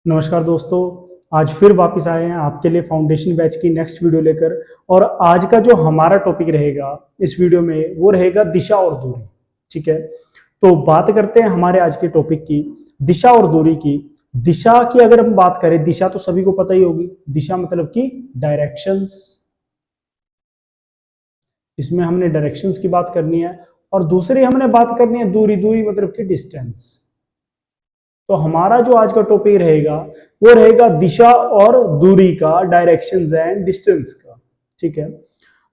नमस्कार दोस्तों, आज फिर वापस आए हैं आपके लिए फाउंडेशन बैच की नेक्स्ट वीडियो लेकर। और आज का जो हमारा टॉपिक रहेगा इस वीडियो में वो रहेगा दिशा और दूरी। ठीक है, तो बात करते हैं हमारे आज के टॉपिक की, दिशा और दूरी की। दिशा की अगर हम बात करें, दिशा तो सभी को पता ही होगी। दिशा मतलब कि डायरेक्शंस, इसमें हमने डायरेक्शंस की बात करनी है। और दूसरी हमने बात करनी है दूरी। दूरी मतलब कि डिस्टेंस। तो हमारा जो आज का टॉपिक रहेगा वो रहेगा दिशा और दूरी का, डायरेक्शंस एंड डिस्टेंस का। ठीक है,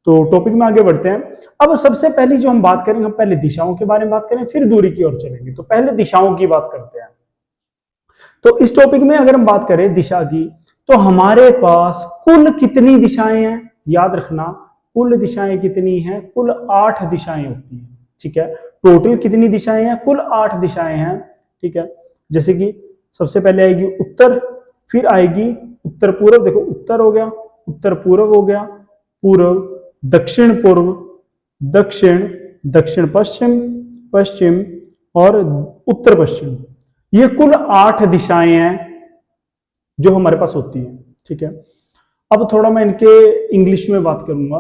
तो टॉपिक में आगे बढ़ते हैं। अब सबसे पहली जो हम बात करेंगे, हम पहले दिशाओं के बारे में बात करें, फिर दूरी की ओर चलेंगे। तो पहले दिशाओं की बात करते हैं। तो इस टॉपिक में अगर हम बात करें दिशा की, तो हमारे पास कुल कितनी दिशाएं हैं? याद रखना, कुल दिशाएं कितनी हैं? कुल 8 दिशाएं होती हैं। ठीक है, टोटल कितनी दिशाएं हैं? कुल 8 दिशाएं हैं। ठीक है, जैसे कि सबसे पहले आएगी उत्तर, फिर आएगी उत्तर पूर्व। देखो, उत्तर हो गया, उत्तर पूर्व हो गया, पूर्व, दक्षिण पूर्व, दक्षिण, दक्षिण पश्चिम, पश्चिम और उत्तर पश्चिम। ये कुल 8 दिशाएं हैं जो हमारे पास होती हैं। ठीक है, अब थोड़ा मैं इनके इंग्लिश में बात करूंगा।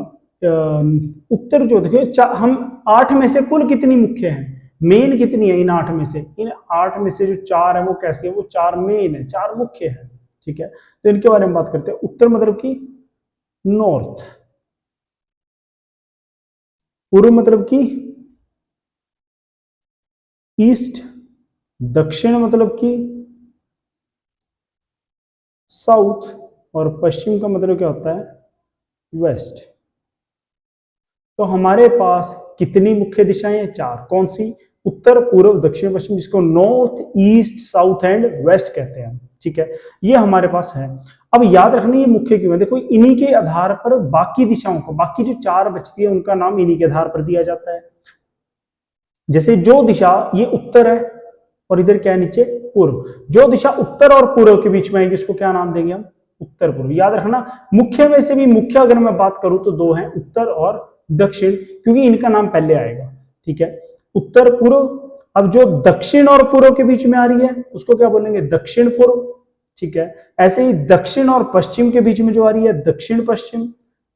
उत्तर जो देखिए, हम 8 में से कुल कितनी मुख्य है, मेन कितनी है इन 8 में से? इन 8 में से जो 4 है वो कैसे है? वो 4 मेन है, 4 मुख्य है। ठीक है, तो इनके बारे में बात करते हैं। उत्तर मतलब कि नॉर्थ, पूर्व मतलब कि ईस्ट, दक्षिण मतलब कि साउथ, और पश्चिम का मतलब क्या होता है? वेस्ट। तो हमारे पास कितनी मुख्य दिशाएं हैं? 4। कौन सी? उत्तर, पूर्व, दक्षिण, पश्चिम, जिसको north, east, south and west कहते हैं। ठीक है, ये हमारे पास है। अब याद रखना ये मुख्य क्यों है। देखो, इन्हीं के आधार पर बाकी दिशाओं को, बाकी जो 4 बचती है उनका नाम इन्हीं के आधार पर दिया जाता है। जैसे जो दिशा ये उत्तर है और इधर क्या है नीचे? पूर्व। जो दिशा उत्तर और पूर्व के बीच में आएगी उसको क्या नाम देंगे हम? उत्तर पूर्व। याद रखना, मुख्य में से भी मुख्य अगर मैं बात करूं तो 2 हैं, उत्तर और दक्षिण, क्योंकि इनका नाम पहले आएगा। ठीक है, उत्तर पूर्व। अब जो दक्षिण और पूर्व के बीच में आ रही है उसको क्या बोलेंगे? दक्षिण पूर्व। ठीक है, ऐसे ही दक्षिण और पश्चिम के बीच में जो आ रही है दक्षिण पश्चिम।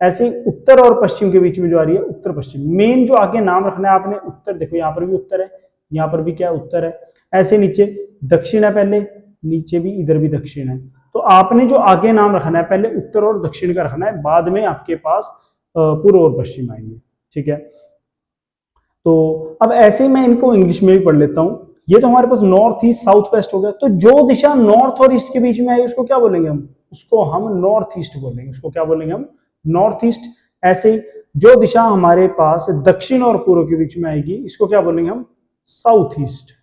ऐसे ही उत्तर और पश्चिम के बीच में जो आ रही है उत्तर पश्चिम। मेन जो आगे नाम रखना है आपने, उत्तर। देखो यहाँ पर भी उत्तर है, यहाँ पर भी क्या उत्तर है। ऐसे नीचे दक्षिण है पहले, नीचे भी इधर भी दक्षिण है। तो आपने जो आगे नाम रखना है पहले उत्तर और दक्षिण का रखना है, बाद में आपके पास पूर्व और पश्चिम आएंगे। ठीक है, तो अब ऐसे ही मैं इनको इंग्लिश में भी पढ़ लेता हूं। ये तो हमारे पास नॉर्थ ईस्ट साउथ वेस्ट हो गया। तो जो दिशा नॉर्थ और ईस्ट के बीच में आई उसको क्या बोलेंगे हम? उसको हम नॉर्थ ईस्ट बोलेंगे। उसको क्या बोलेंगे हम? North east. ऐसे ही जो दिशा हमारे पास दक्षिण और पूर्व के बीच में आएगी इसको क्या बोलेंगे हम? South east.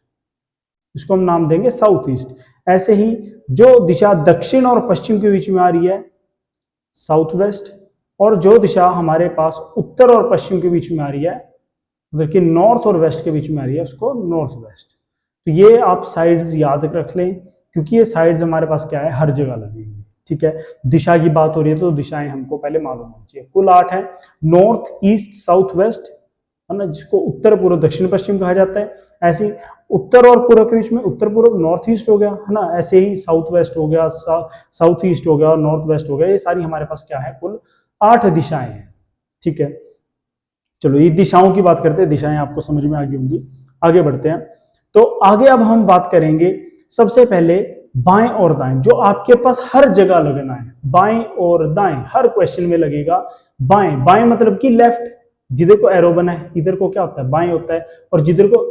इसको हम नाम देंगे साउथ ईस्ट। ऐसे ही जो दिशा दक्षिण और पश्चिम के बीच में आ रही है साउथ वेस्ट, और जो दिशा हमारे पास उत्तर और पश्चिम के बीच में आ रही है, मतलब कि नॉर्थ और वेस्ट के बीच में आ रही है, उसको नॉर्थ वेस्ट। तो ये आप साइड्स याद रख लें, क्योंकि ये साइड्स हमारे पास क्या है? हर जगह लगेंगी। ठीक है, दिशा की बात हो रही है तो दिशाएं हमको पहले मालूम होनी चाहिए। कुल 8 है, नॉर्थ, ईस्ट, साउथ, वेस्ट, है ना, जिसको उत्तर पूर्व दक्षिण पश्चिम कहा जाता है। ऐसे ही उत्तर और पूर्व के बीच में उत्तर पूर्व नॉर्थ ईस्ट हो गया, है ना। ऐसे ही साउथ वेस्ट हो गया, साउथ ईस्ट हो गया और नॉर्थ वेस्ट हो गया। ये सारी हमारे पास क्या है? कुल 8 दिशाएं हैं। ठीक है, चलो ये दिशाओं की बात करते हैं। दिशाएं आपको समझ में आ गई होंगी। आगे बढ़ते हैं। तो आगे अब हम बात करेंगे सबसे पहले बाएं और दाएं, जो आपके पास हर जगह लगना है। बाएं और दाएं हर क्वेश्चन में लगेगा। बाएं, बाएं मतलब कि लेफ्ट। जिधर को एरो बना है इधर को क्या होता है? बाएं होता है। और जिधर को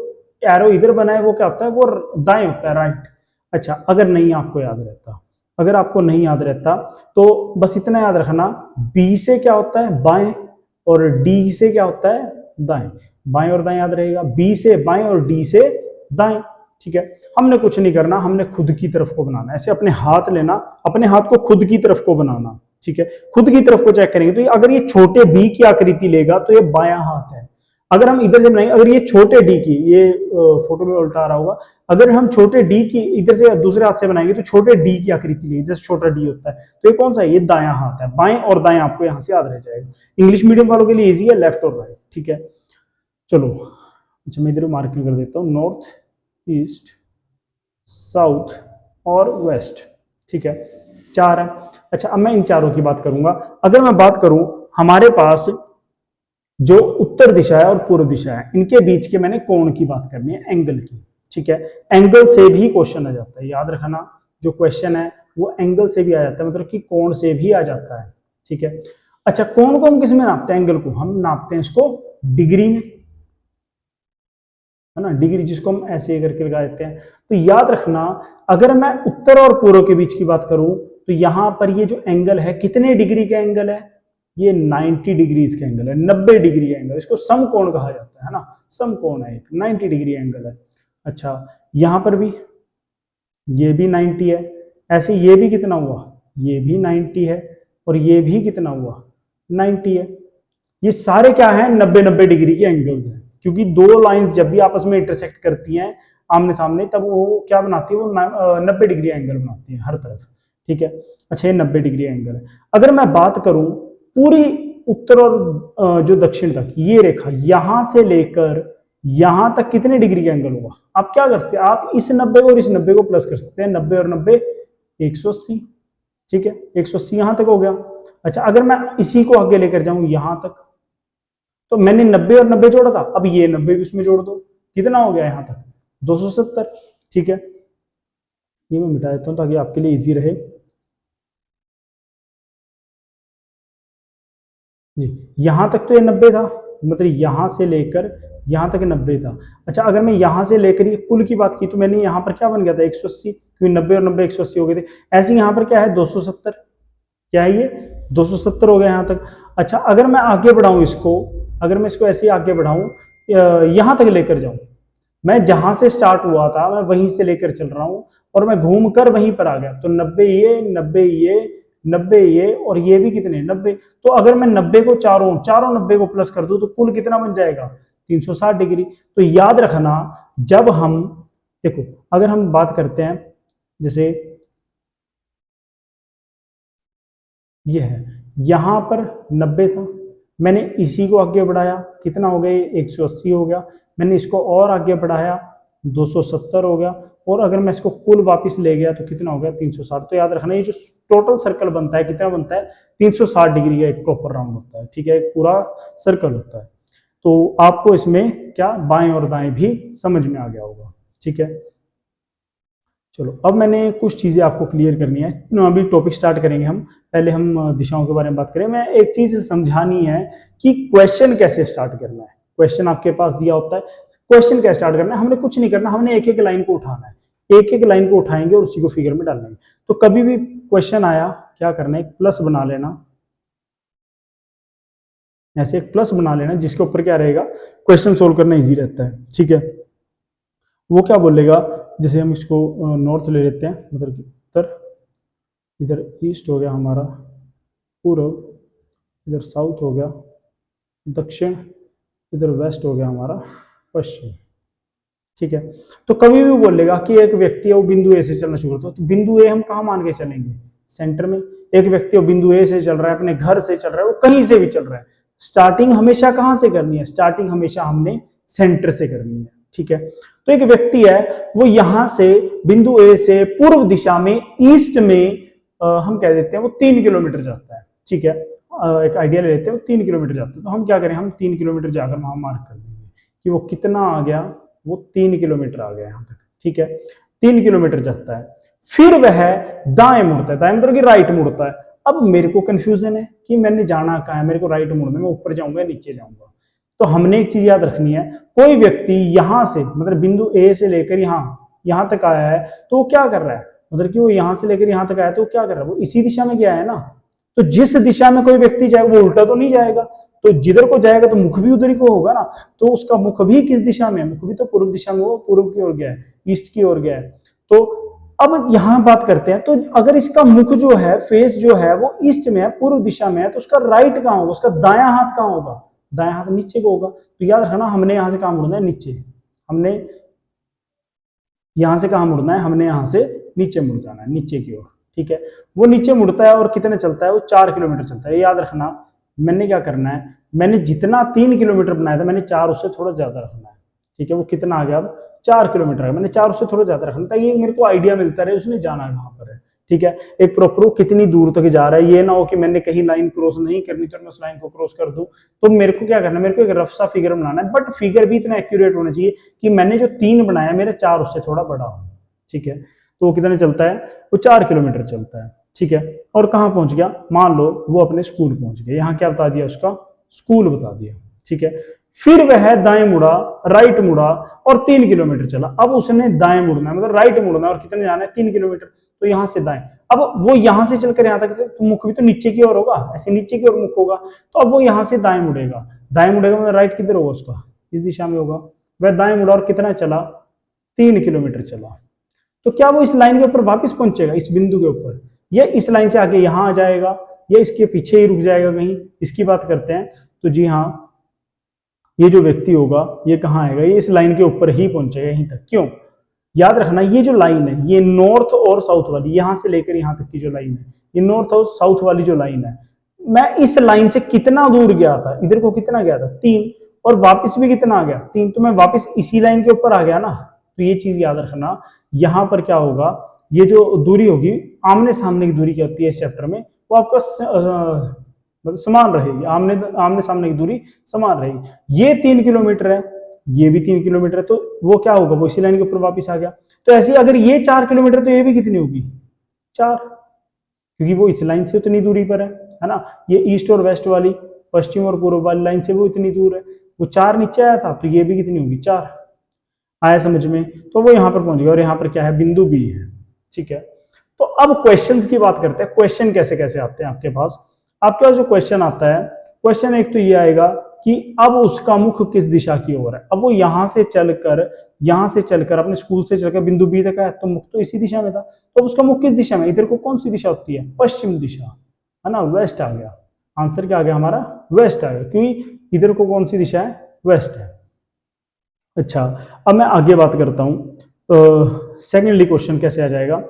एरो इधर बना है वो क्या होता है? वो दाएं होता है, राइट। अच्छा, अगर नहीं आपको याद रहता, अगर आपको नहीं याद रहता तो बस इतना याद रखना, बी से क्या होता है? बाएं, और डी से क्या होता है? दाएं। बाएं और दाएं याद रहेगा, बी से बाएं और डी से दाएं। ठीक है, हमने कुछ नहीं करना, हमने खुद की तरफ को बनाना। ऐसे अपने हाथ लेना, अपने हाथ को खुद की तरफ को बनाना। ठीक है, खुद की तरफ को चेक करेंगे तो अगर ये छोटे बी की आकृति लेगा तो ये बायां हाथ है। अगर हम इधर से बनाएंगे, अगर ये छोटे डी की, ये फोटो में उल्टा आ रहा होगा, अगर हम छोटे डी की इधर से दूसरे हाथ से बनाएंगे तो छोटे डी की आकृति लेगी, जैसे छोटा डी होता है, तो ये कौन सा है? ये दायां हाथ है। बाएं और दाएं आपको यहां से याद रह जाएगा। इंग्लिश मीडियम वालों के लिए इजी है, लेफ्ट और राइट। ठीक है, चलो, अच्छा मैं इधर मार्किंग कर देता हूँ, नॉर्थ, ईस्ट, साउथ और वेस्ट। ठीक है, 4 है। अच्छा, अब मैं इन चारों की बात करूंगा। अगर मैं बात करूं, हमारे पास जो उत्तर दिशा है और पूर्व दिशा है, इनके बीच के मैंने कोण की बात करनी है, एंगल की। ठीक है, एंगल से भी क्वेश्चन आ जाता है, याद रखना, जो क्वेश्चन है वो एंगल से भी आ जाता है, मतलब कि कोण से भी आ जाता है। ठीक है, अच्छा, कोण को हम किस में नापते हैं? एंगल को हम नापते हैं इसको डिग्री में, है ना, डिग्री, जिसको हम ऐसे करके लगा देते हैं। तो याद रखना, अगर मैं उत्तर और पूर्व के बीच की बात करूं, तो यहां पर ये जो एंगल है, कितने डिग्री का एंगल है? ये 90 डिग्रीज का एंगल है, 90 डिग्री एंगल, इसको समकोण कहा जाता है ना, समकोण है, एक 90 डिग्री एंगल है। अच्छा, यहां पर भी ये भी 90 है, ऐसे ये भी कितना हुआ? ये भी 90 है, और ये भी कितना हुआ? 90 है। ये सारे क्या है? 90-90 डिग्री के एंगल्स हैं, क्योंकि दो लाइंस जब भी आपस में इंटरसेक्ट करती हैं आमने सामने, तब वो क्या बनाती है? वो 90 डिग्री एंगल बनाती है हर तरफ। ठीक है, अच्छा, ये 90 डिग्री एंगल है। अगर मैं बात करूं पूरी उत्तर और जो दक्षिण तक, ये रेखा यहां से लेकर यहां तक कितने डिग्री का एंगल होगा? आप क्या कर सकते हैं? आप इस 90 को और इस 90 को प्लस कर सकते हैं, 90 और 90 180। ठीक है, 180 यहां तक हो गया। अच्छा, अगर मैं इसी को आगे लेकर जाऊं यहां तक, तो मैंने 90 और 90 जोड़ा था, अब ये 90 भी उसमें जोड़ दो, कितना हो गया यहां तक? 270। ठीक है, ये मैं मिटा देता हूं ताकि आपके लिए इजी रहे। जी, यहां तक तो ये 90 था, मतलब यहां से लेकर यहां तक 90 था। अच्छा, अगर मैं यहां से लेकर ये कुल की बात की, तो मैंने यहां पर क्या बन गया था? 180, क्योंकि 90 और 90 180 हो गए थे। ऐसे ही यहां पर क्या है? 270। क्या है ये? 270 हो गया यहां तक। अच्छा, अगर मैं आगे बढ़ाऊं इसको, अगर मैं इसको ऐसे ही आगे बढ़ाऊं, यहां तक लेकर जाऊं, मैं जहां से स्टार्ट हुआ था मैं वहीं से लेकर चल रहा हूं, और मैं घूम कर वहीं पर आ गया, तो 90 ये, 90 ये, 90 ये, और ये भी कितने? 90। तो अगर मैं 90 को चारों चारों 90 को प्लस कर दूं, तो कुल कितना बन जाएगा? 360 डिग्री। तो याद रखना, जब हम, देखो, अगर हम बात करते हैं, जैसे ये है, यहां पर 90 था, मैंने इसी को आगे बढ़ाया, कितना हो गया? 180 हो गया। मैंने इसको और आगे बढ़ाया, 270 हो गया। और अगर मैं इसको कुल वापस ले गया, तो कितना हो गया? 360। तो याद रखना, ये जो टोटल सर्कल बनता है, कितना बनता है? 360 डिग्री का एक प्रॉपर राउंड होता है। ठीक है, एक पूरा सर्कल होता है। तो आपको इसमें क्या बाएं और दाएं भी समझ में आ गया होगा। ठीक है, चलो, अब मैंने कुछ चीजें आपको क्लियर करनी है। अभी टॉपिक स्टार्ट करेंगे हम, पहले हम दिशाओं के बारे में बात करें। मैं एक चीज समझानी है कि क्वेश्चन कैसे स्टार्ट करना है। क्वेश्चन आपके पास दिया होता है, क्वेश्चन कैसे स्टार्ट करना है? हमने कुछ नहीं करना, हमने एक एक लाइन को उठाना है, एक एक लाइन को उठाएंगे और उसी को फिगर में डालेंगे। तो कभी भी क्वेश्चन आया, क्या करना है? एक प्लस बना लेना, ऐसे एक प्लस बना लेना, जिसके ऊपर क्या रहेगा? क्वेश्चन सोल्व करना इजी रहता है। ठीक है, वो क्या बोलेगा? जैसे हम इसको नॉर्थ ले लेते हैं, मतलब उत्तर, इधर ईस्ट हो गया हमारा, पूर्व, इधर साउथ हो गया दक्षिण, इधर वेस्ट हो गया हमारा पश्चिम। ठीक है, तो कभी भी बोलेगा कि एक व्यक्ति है वो बिंदु ए से चलना शुरू करता है, तो बिंदु ए हम कहाँ मान के चलेंगे? सेंटर में। एक व्यक्ति वो बिंदु ए से चल रहा है, अपने घर से चल रहा है, वो कहीं से भी चल रहा है, स्टार्टिंग हमेशा कहाँ से करनी है? स्टार्टिंग हमेशा हमने सेंटर से करनी है। ठीक है, तो एक व्यक्ति है, वो यहां से बिंदु ए से पूर्व दिशा में, ईस्ट में, हम कह देते हैं वो 3 किलोमीटर जाता है। ठीक है, एक आइडिया ले लेते हैं, वो 3 किलोमीटर जाता है। तो हम क्या करें? हम 3 किलोमीटर जाकर वहां मार्क कर देंगे कि वो कितना आ गया, वो 3 किलोमीटर आ गया यहां तक। ठीक है, 3 किलोमीटर जाता है, फिर वह दाएं मुड़ता है, दाएं मतलब कि राइट मुड़ता है। अब मेरे को कंफ्यूजन है कि मैंने जाना कहाँ है, मेरे को राइट मुड़ना है, मैं ऊपर जाऊंगा नीचे जाऊंगा। तो हमने एक चीज याद रखनी है, कोई व्यक्ति यहां से, मतलब बिंदु ए से लेकर यहां तक आया है, तो वो क्या कर रहा है? मतलब कि वो यहां से लेकर यहां तक आया, तो वो क्या कर रहा है? वो इसी दिशा में गया है ना। तो जिस दिशा में कोई व्यक्ति जाए, वो उल्टा तो नहीं जाएगा, तो जिधर को जाएगा तो मुख भी उधर ही को होगा ना। तो उसका मुख भी किस दिशा में है? मुख भी तो पूर्व दिशा में, वो पूर्व की ओर गया है, ईस्ट की ओर गया है। तो अब यहां बात करते हैं, तो अगर इसका मुख जो है, फेस जो है, वो ईस्ट में है, पूर्व दिशा में है, तो उसका राइट कहां होगा? उसका दायां हाथ कहां होगा? दायां हाथ नीचे को होगा। तो याद रखना, हमने यहां से कहां मुड़ना है? नीचे। हमने यहां से कहां मुड़ना है? हमने यहां से नीचे मुड़ जाना है, नीचे की ओर। ठीक है, वो नीचे मुड़ता है और कितने चलता है? वो 4 किलोमीटर चलता है। याद रखना, मैंने क्या करना है? मैंने जितना 3 किलोमीटर बनाया था, मैंने 4 उससे थोड़ा ज्यादा रखना है। ठीक है, वो कितना आ गया? अब 4 किलोमीटर है, मैंने 4 उससे थोड़ा ज्यादा रखना, ताकि मेरे को आइडिया मिलता रहे उसने जाना कहां पर है। ठीक है, एक प्रॉपर वो कितनी दूर तक जा रहा है, ये ना हो कि मैंने कहीं लाइन क्रॉस नहीं करनी तो मैं उस लाइन को क्रॉस कर दूं। तो मेरे को क्या करना है, मेरे को एक रफ सा फिगर बनाना है, बट फिगर भी इतना एक्यूरेट होना चाहिए कि मैंने जो 3 बनाया मेरे 4 उससे थोड़ा बड़ा हो। ठीक है, तो वो कितने चलता है, वो 4 किलोमीटर चलता है। ठीक है, और कहाँ पहुंच गया, मान लो वो अपने स्कूल पहुंच गया, यहाँ क्या बता दिया उसका, स्कूल बता दिया। ठीक है, फिर वह दाएं मुड़ा, राइट मुड़ा और 3 किलोमीटर चला। अब उसने दाएं मुड़ना है, मतलब राइट मुड़ना है, और कितने जाना है, 3 किलोमीटर। तो यहां से दाएं, अब वो यहां से चलकर यहां तक, तो मुख भी तो नीचे की ओर होगा, ऐसे नीचे की ओर मुख होगा। तो अब वो यहां से दाएं मुड़ेगा, दाएं मुड़ेगा मतलब राइट किधर होगा उसका, इस दिशा में होगा। वह दाएं मुड़ा और कितना चला, 3 किलोमीटर चला। तो क्या वो इस लाइन के ऊपर वापस पहुंचेगा, इस बिंदु के ऊपर, या इस लाइन से आगे यहां आ जाएगा, या इसके पीछे ही रुक जाएगा कहीं, इसकी बात करते हैं। तो जी हाँ, ये जो व्यक्ति होगा ये कहाँ आएगा, ये इस लाइन के ऊपर ही पहुंचेगा, यहीं तक। क्यों, याद रखना ये जो लाइन है ये नॉर्थ और साउथ वाली, यहां से लेकर यहां तक की जो लाइन है, ये नॉर्थ और साउथ वाली जो लाइन है, मैं इस लाइन से कितना दूर गया था, इधर को कितना गया था, 3, और वापस भी कितना आ गया, 3, तो मैं वापस इसी लाइन के ऊपर आ गया ना। तो ये चीज याद रखना, यहां पर क्या होगा, ये जो दूरी होगी आमने सामने की दूरी क्या होती है इस चैप्टर में, वो आपका मतलब समान रहेगी, आमने आमने सामने की दूरी समान रहेगी। ये 3 किलोमीटर है, ये भी 3 किलोमीटर है, तो वो क्या होगा, वो इसी लाइन के ऊपर वापस आ गया। तो ऐसे अगर ये 4 किलोमीटर, तो ये भी कितनी होगी, 4, क्योंकि वो इस लाइन से उतनी दूरी पर है ना। ये ईस्ट और वेस्ट वाली, पश्चिम और पूर्व वाली लाइन से वो इतनी दूर है, वो 4 नीचे आया था, तो ये भी कितनी होगी, 4। आया समझ में, तो वो यहां पर पहुंच गया, और यहाँ पर क्या है, बिंदु बी है। ठीक है, तो अब क्वेश्चंस की बात करते हैं, क्वेश्चन कैसे कैसे आते हैं आपके पास। आपके पास जो क्वेश्चन आता है, क्वेश्चन एक तो ये आएगा कि अब उसका मुख किस दिशा की ओर है। अब वो यहां से चलकर अपने स्कूल से चलकर बिंदु बी तक आया, तो मुख तो इसी दिशा में था, तो उसका मुख किस दिशा में, इधर को कौन सी दिशा होती है, पश्चिम दिशा, है ना, वेस्ट आ गया। आंसर क्या आ गया हमारा, वेस्ट आ गया, क्योंकि इधर को कौन सी दिशा है, वेस्ट है। अच्छा, अब मैं आगे बात करता हूं, सेकेंडली क्वेश्चन कैसे आ जाएगा,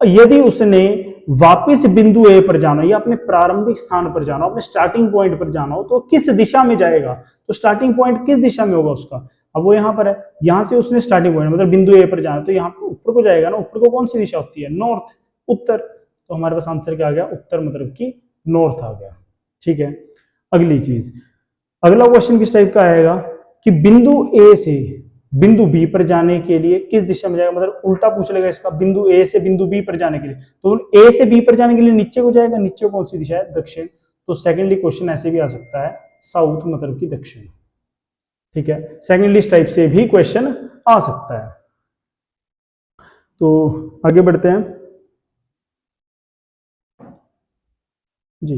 यदि उसने वापस बिंदु ए पर जाना, या अपने प्रारंभिक स्थान पर जाना, अपने स्टार्टिंग पॉइंट पर जाना हो, तो किस दिशा में जाएगा, तो स्टार्टिंग पॉइंट किस दिशा में होगा उसका। अब वो यहां पर है, यहां से उसने स्टार्टिंग पॉइंट मतलब बिंदु ए पर जाना, तो यहाँ पर ऊपर को जाएगा ना, ऊपर को कौन सी दिशा होती है, नॉर्थ, उत्तर। तो हमारे पास आंसर क्या आ गया, उत्तर मतलब कि नॉर्थ आ गया। ठीक है, अगली चीज, अगला क्वेश्चन किस टाइप का आएगा कि बिंदु ए से बिंदु बी पर जाने के लिए किस दिशा में जाएगा, मतलब उल्टा पूछ लेगा इसका, बिंदु ए से बिंदु बी पर जाने के लिए, तो ए से बी पर जाने के लिए नीचे को जाएगा, नीचे कौन सी दिशा है, दक्षिण। तो सेकेंडली क्वेश्चन ऐसे भी आ सकता है, साउथ मतलब कि दक्षिण। ठीक है, सेकेंडली इस टाइप से भी क्वेश्चन आ सकता है। तो आगे बढ़ते हैं जी।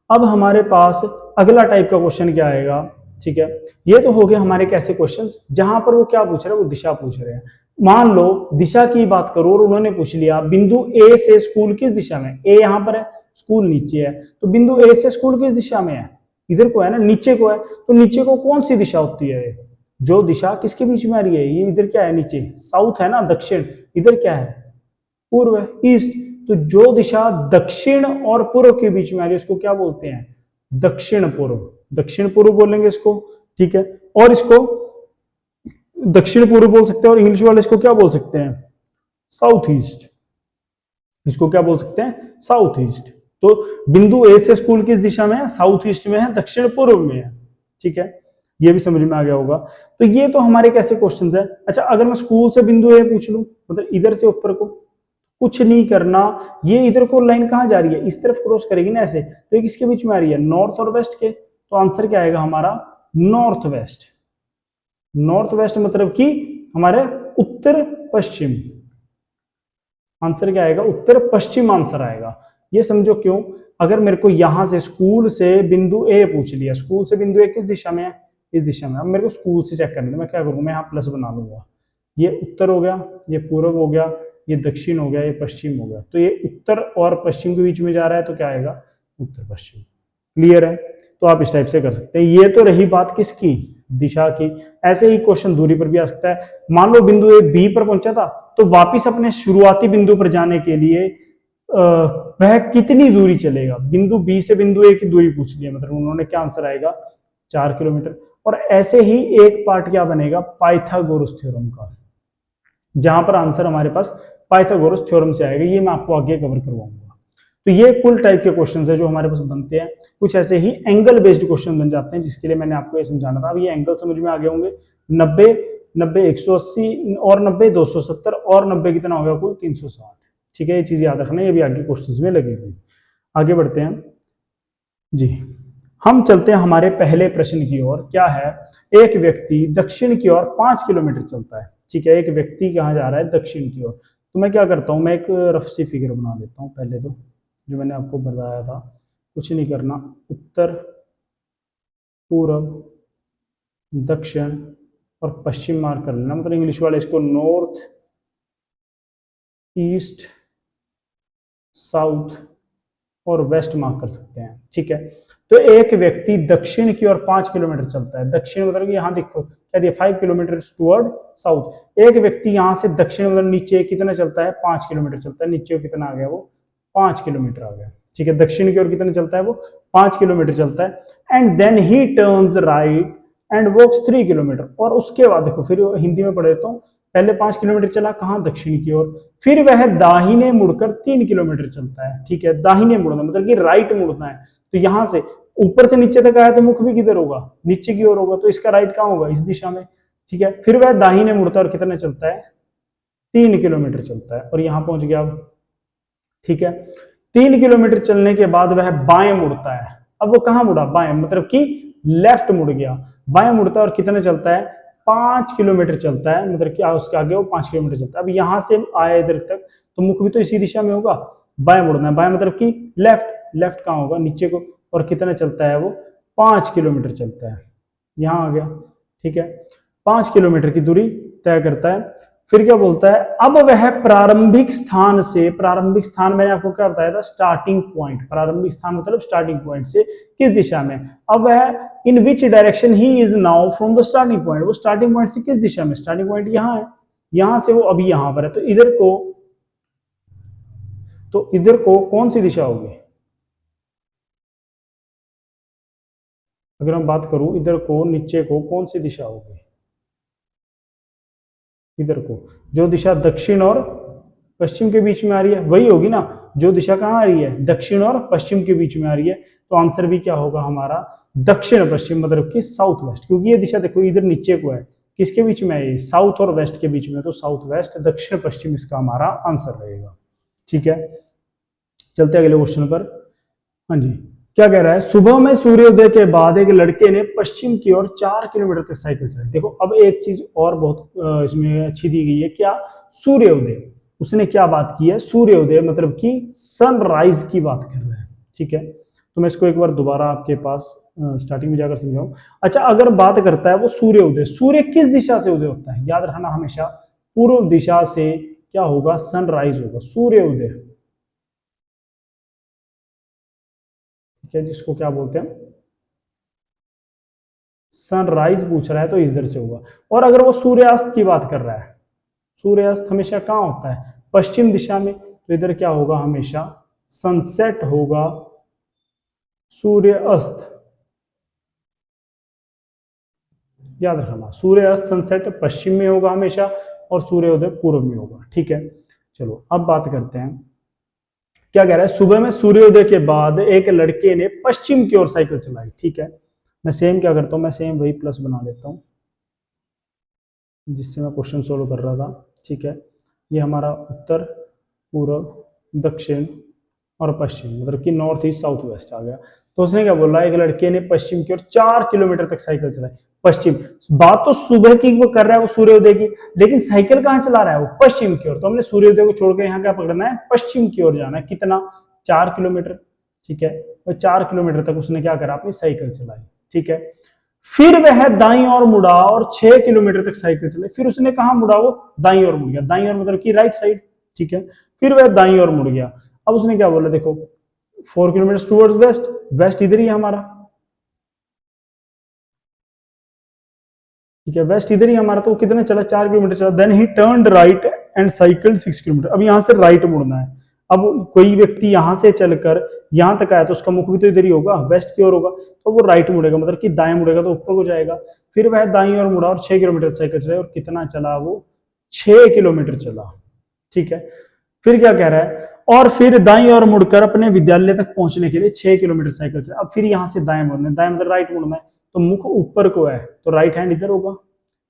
अब हमारे पास अगला टाइप का क्वेश्चन क्या आएगा, ठीक है, ये तो हो गए हमारे कैसे क्वेश्चंस जहां पर वो क्या पूछ रहे हैं, वो दिशा पूछ रहे हैं। मान लो दिशा की बात करो और उन्होंने पूछ लिया बिंदु ए से स्कूल किस दिशा में, ए यहां पर है, स्कूल नीचे है, तो बिंदु ए से स्कूल किस दिशा में है, इधर को है ना, नीचे को है, तो नीचे को कौन सी दिशा होती है, जो दिशा किसके बीच में आ रही है, ये इधर क्या है, नीचे साउथ है ना, दक्षिण, इधर क्या है, पूर्व है, ईस्ट। तो जो दिशा दक्षिण और पूर्व के बीच में आ रही है उसको क्या बोलते हैं, दक्षिण पूर्व, दक्षिण पूर्व बोलेंगे इसको। ठीक है, और इसको दक्षिण पूर्व बोल सकते हैं, और इंग्लिश वाले इसको क्या बोल सकते हैं, साउथ ईस्ट, इसको क्या बोल सकते हैं, साउथ ईस्ट। तो बिंदु ए से स्कूल किस दिशा में है, साउथ ईस्ट में है, दक्षिण पूर्व में है। ठीक है, ये भी समझ में आ गया होगा। तो ये तो हमारे कैसे क्वेश्चंस है। अच्छा, अगर मैं स्कूल से बिंदु ए पूछ लूं, मतलब इधर से ऊपर को, कुछ नहीं करना, ये इधर को लाइन कहां जा रही है, इस तरफ क्रॉस करेगी ना ऐसे, तो ये किसके बीच में आ रही है, नॉर्थ और वेस्ट के। तो आंसर क्या आएगा हमारा, नॉर्थ वेस्ट। नॉर्थ वेस्ट मतलब कि हमारे उत्तर पश्चिम, आंसर क्या आएगा, उत्तर पश्चिम आंसर आएगा। ये समझो क्यों, अगर मेरे को यहां से स्कूल से बिंदु ए पूछ लिया, स्कूल से बिंदु ए किस दिशा में है, इस दिशा में, अब मेरे को स्कूल से चेक करना है, मैं क्या करूंगा, मैं यहाँ प्लस बना लूंगा, ये उत्तर हो गया, ये पूर्व हो गया, ये दक्षिण हो गया, ये पश्चिम हो गया, तो ये उत्तर और पश्चिम के बीच में जा रहा है, तो क्या आएगा, उत्तर पश्चिम। क्लियर है, तो आप इस टाइप से कर सकते हैं। ये तो रही बात किसकी, दिशा की। ऐसे ही क्वेश्चन दूरी पर भी आ सकता है। मान लो बिंदु ए बी पर पहुंचा था, तो वापिस अपने शुरुआती बिंदु पर जाने के लिए वह कितनी दूरी चलेगा, बिंदु बी से बिंदु ए की दूरी पूछ लिया, मतलब उन्होंने क्या आंसर आएगा, 4 किलोमीटर। और ऐसे ही एक पार्ट क्या बनेगा, पाइथागोरस थ्योरम का, जहां पर आंसर हमारे पास पाइथागोरस थ्योरम से आएगा, ये मैं आपको आगे कवर करवाऊंगा। तो ये कुल टाइप के क्वेश्चन है जो हमारे पास बनते हैं। कुछ ऐसे ही एंगल बेस्ड क्वेश्चन बन जाते हैं, जिसके लिए मैंने आपको ये समझाना था। अब ये एंगल समझ में आ गए होंगे, 90, 90 180 और 90 270 और 90 कितना हो गया कुल 360। ठीक है, ये चीज याद रखना, ये भी आगे क्वेश्चन में लगेगी। आगे बढ़ते हैं जी, हम चलते हैं हमारे पहले प्रश्न की ओर। क्या है, एक व्यक्ति दक्षिण की ओर 5 किलोमीटर चलता है। ठीक है, एक व्यक्ति कहाँ जा रहा है, दक्षिण की ओर। तो मैं क्या करता हूँ, मैं एक रफ सी फिगर बना लेता हूँ पहले तो, जो मैंने आपको बताया था। कुछ नहीं करना, उत्तर पूर्व दक्षिण और पश्चिम मार्क कर लेना, मतलब इंग्लिश वाले इसको नॉर्थ ईस्ट साउथ और वेस्ट मार्क कर सकते हैं। ठीक है, तो एक व्यक्ति दक्षिण की ओर 5 किलोमीटर चलता है। दक्षिण मतलब यहाँ देखो क्या दिया, 5 किलोमीटर टुवर्ड साउथ। एक व्यक्ति यहाँ से दक्षिण मतलब नीचे कितना चलता है, 5 किलोमीटर चलता है। नीचे कितना आ गया, वो 5 किलोमीटर आ गया। ठीक है, दक्षिण की ओर कितना चलता है, वो 5 किलोमीटर चलता है। And then he turns right and walks 3 kilometre. और उसके बाद देखो, फिर हिंदी में पढ़ देता हूँ, पहले 5 किलोमीटर चला कहाँ, दक्षिण की ओर, फिर वह दाहिने मुड़कर 3 किलोमीटर चलता है। ठीक है, दाहिने मुड़ना मतलब कि राइट मुड़ना है। तो यहां से ऊपर से नीचे तक आया तो मुख भी किधर होगा, नीचे की ओर होगा, तो इसका राइट कहाँ होगा, इस दिशा में। ठीक है, फिर वह दाहिने मुड़ता है और कितना चलता है, 3 किलोमीटर चलता है, और यहां पहुंच गया अब। ठीक है, 3 किलोमीटर चलने के बाद वह बाएं मुड़ता है। अब वो कहाँ मुड़ा, बाएं मतलब कि लेफ्ट मुड़ गया। बाएं मुड़ता है और कितना चलता है, 5 किलोमीटर चलता है, मतलब कि उसके आगे वो 5 किलोमीटर चलता है। अब यहां से आया इधर तक, तो मुख भी तो इसी दिशा में होगा, बाएं मुड़ना है। बाएं मतलब कि लेफ्ट, लेफ्ट कहाँ होगा, नीचे को, और कितना चलता है वो, 5 किलोमीटर चलता है। यहां आ गया। ठीक है, 5 किलोमीटर की दूरी तय करता है। फिर क्या बोलता है, अब वह प्रारंभिक स्थान से, प्रारंभिक स्थान मैंने आपको क्या बताया था, स्टार्टिंग पॉइंट। प्रारंभिक स्थान मतलब स्टार्टिंग पॉइंट से किस दिशा में, अब वह in which direction he is now from the starting point, वो स्टार्टिंग पॉइंट से किस दिशा में, स्टार्टिंग पॉइंट यहाँ है, यहां से वो अभी यहां पर है। तो इधर को कौन सी दिशा होगी, अगर हम बात करूं इधर को, नीचे को कौन सी दिशा होगी, इधर को, जो दिशा दक्षिण और पश्चिम के बीच में आ रही है वही होगी ना। जो दिशा कहाँ आ रही है, दक्षिण और पश्चिम के बीच में आ रही है। तो आंसर भी क्या होगा हमारा, दक्षिण पश्चिम, मतलब कि साउथ वेस्ट, क्योंकि ये दिशा देखो इधर नीचे को है, किसके बीच में है, ये साउथ और वेस्ट के बीच में, तो साउथ वेस्ट, दक्षिण पश्चिम इसका हमारा आंसर रहेगा। ठीक है, चलते अगले क्वेश्चन पर। हाँ जी, क्या कह रहा है, सुबह में सूर्योदय के बाद एक लड़के ने पश्चिम की ओर 4 किलोमीटर तक साइकिल चलाई। देखो अब एक चीज और बहुत इसमें अच्छी दी गई है, क्या, सूर्योदय। उसने क्या बात की है, सूर्योदय मतलब कि सनराइज की बात कर रहा है। ठीक है, तो मैं इसको एक बार दोबारा आपके पास स्टार्टिंग में जाकर समझाऊं। अच्छा, अगर बात करता है वो सूर्योदय, सूर्य किस दिशा से उदय होता है, याद रखना हमेशा, पूर्व दिशा से क्या होगा, सनराइज होगा, सूर्योदय। ठीक है, जिसको क्या बोलते हैं, सनराइज पूछ रहा है तो इधर से होगा। और अगर वो सूर्यास्त की बात कर रहा है, सूर्यास्त हमेशा कहाँ होता है, पश्चिम दिशा में, तो इधर क्या होगा, हमेशा सनसेट होगा, सूर्यास्त। याद रखना, सूर्यास्त सनसेट पश्चिम में होगा हमेशा, और सूर्योदय पूर्व में होगा। ठीक है, चलो अब बात करते हैं। क्या कह रहा है, सुबह में सूर्योदय के बाद एक लड़के ने पश्चिम की ओर साइकिल चलाई। ठीक है, मैं सेम क्या करता हूं, मैं सेम वही प्लस बना लेता हूं जिससे मैं क्वेश्चन सोल्व कर रहा था। ठीक है, ये हमारा उत्तर पूर्व दक्षिण और पश्चिम, मतलब कि नॉर्थ ईस्ट साउथ वेस्ट आ गया। तो उसने क्या बोला, एक लड़के ने पश्चिम की ओर 4 किलोमीटर तक साइकिल चलाई। पश्चिम, बात तो सुबह की वो कर रहा है, वो सूर्योदय की, लेकिन साइकिल कहाँ चला रहा है, वो पश्चिम की ओर। तो हमने सूर्योदय को छोड़ के यहाँ क्या पकड़ना है, पश्चिम की ओर जाना है, कितना, 4 किलोमीटर। ठीक है, और 4 किलोमीटर तक उसने क्या करा, अपनी साइकिल चलाई। ठीक है, फिर वह दाईं ओर मुड़ा और 6 किलोमीटर तक साइकिल चलाई। फिर उसने कहा मुड़ा, वो दाईं ओर मुड़ गया, दाईं ओर मतलब कि राइट साइड। ठीक है, फिर वह दाईं ओर मुड़ गया। अब उसने क्या बोला, देखो 4 किलोमीटर टुवर्ड्स वेस्ट, वेस्ट इधर ही है हमारा। ठीक है, वेस्ट इधर ही हमारा, तो कितना चला, 4 किलोमीटर चला। Then he turned right and cycle 6 kilometre. अब यहां से राइट मुड़ना है। अब कोई व्यक्ति यहां से चलकर यहां तक आया तो उसका मुख भी तो इधर ही होगा, वेस्ट की ओर होगा, तो वो राइट मुड़ेगा, मतलब कि दाएं मुड़ेगा तो ऊपर को जाएगा। फिर वह दाईं ओर मुड़ा और 6 किलोमीटर साइकिल चला, और कितना चला वो, 6 किलोमीटर चला। ठीक है। फिर क्या कह रहा है, और फिर दाईं ओर मुड़कर अपने विद्यालय तक पहुंचने के लिए 6 किलोमीटर साइकिल चला। अब फिर यहां से दाएं मुड़ना है, दाएं मतलब राइट मुड़ना है, तो मुख ऊपर को है तो राइट हैंड इधर होगा।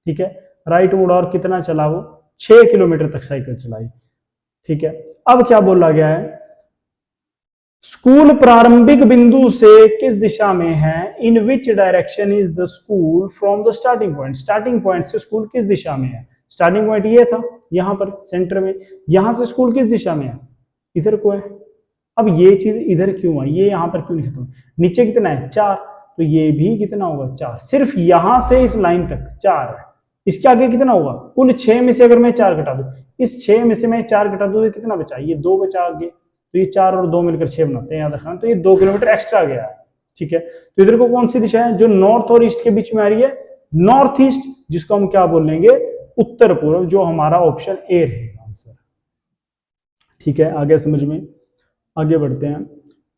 ठीक है, राइट मुड़ा और कितना चला वो, 6 किलोमीटर तक साइकिल चलाई। ठीक है, अब क्या बोला गया है, स्कूल प्रारंभिक बिंदु से किस दिशा में है, in which direction is the school from the starting point, starting point से स्कूल किस दिशा में है। स्टार्टिंग पॉइंट ये था यहां पर सेंटर में, यहां से स्कूल किस दिशा में है, इधर को है। अब ये चीज इधर क्यों है, ये यहां पर क्यों नहीं खत्म, नीचे कितना है 4, तो ये भी कितना होगा 4, सिर्फ यहां से इस लाइन तक 4 है, इसके आगे कितना होगा, कुल 6 में से अगर मैं 4 घटा दूं, इस 6 में से मैं 4 घटा दूं तो कितना बचा, ये 2 बचा आगे, तो ये 4 और 2 मिलकर 6 बनाते हैं, याद रखना। तो ये 2 किलोमीटर एक्स्ट्रा गया है। ठीक है, तो इधर को कौन सी दिशा है, जो नॉर्थ और ईस्ट के बीच में आ रही है, नॉर्थ ईस्ट, जिसको हम क्या बोलेंगे, उत्तर पूर्व, जो हमारा ऑप्शन ए रहेगा आंसर। ठीक है, आगे समझ में, आगे बढ़ते हैं।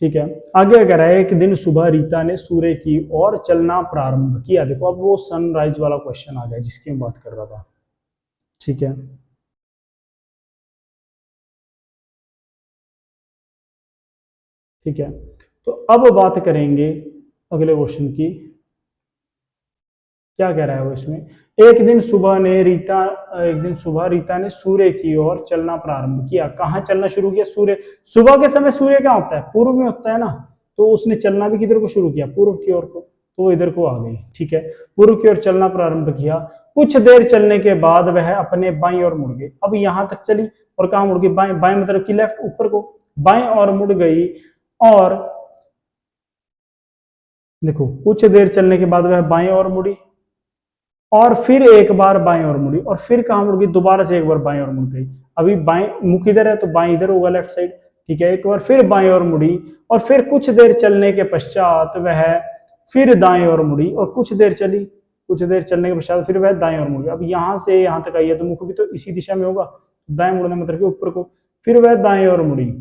ठीक है, आगे कह रहा है, एक दिन सुबह रीता ने सूर्य की ओर चलना प्रारंभ किया। देखो अब वो सनराइज वाला क्वेश्चन आ गया जिसकी मैं बात कर रहा था। ठीक है, ठीक है, तो अब बात करेंगे अगले क्वेश्चन की। क्या कह रहा है वो इसमें, एक दिन सुबह रीता ने सूर्य की ओर चलना प्रारंभ किया। कहाँ चलना शुरू किया, सूर्य, सुबह के समय सूर्य क्या होता है, पूर्व में होता है ना, तो उसने चलना भी किधर को शुरू किया, पूर्व की ओर को, तो इधर को आ गई। ठीक है, पूर्व की ओर चलना प्रारंभ किया, कुछ देर चलने के बाद वह अपने बाईं ओर मुड़ गई। अब यहां तक चली और कहा मुड़ गई, बाएं, बाएं मतलब की लेफ्ट, ऊपर को, बाएं और मुड़ गई। और देखो कुछ देर चलने के बाद वह बाएं ओर मुड़ी, और फिर एक बार बाएं ओर मुड़ी, और फिर कहां मुड़ गई, दोबारा से एक बार बाएं ओर मुड़ गई। अभी बाएं मुख इधर है तो बाएं इधर होगा, लेफ्ट साइड। ठीक है, एक बार फिर बाएं ओर मुड़ी, और फिर कुछ देर चलने के पश्चात वह फिर दाएं ओर मुड़ी, और कुछ देर चली, कुछ देर चलने के पश्चात फिर वह दाएं ओर मुड़ी। अब यहां से यहां तक आई है तो मुख भी तो इसी दिशा में होगा, दाएं मुड़ने मतलब कि ऊपर को, फिर वह दाएं ओर मुड़ी।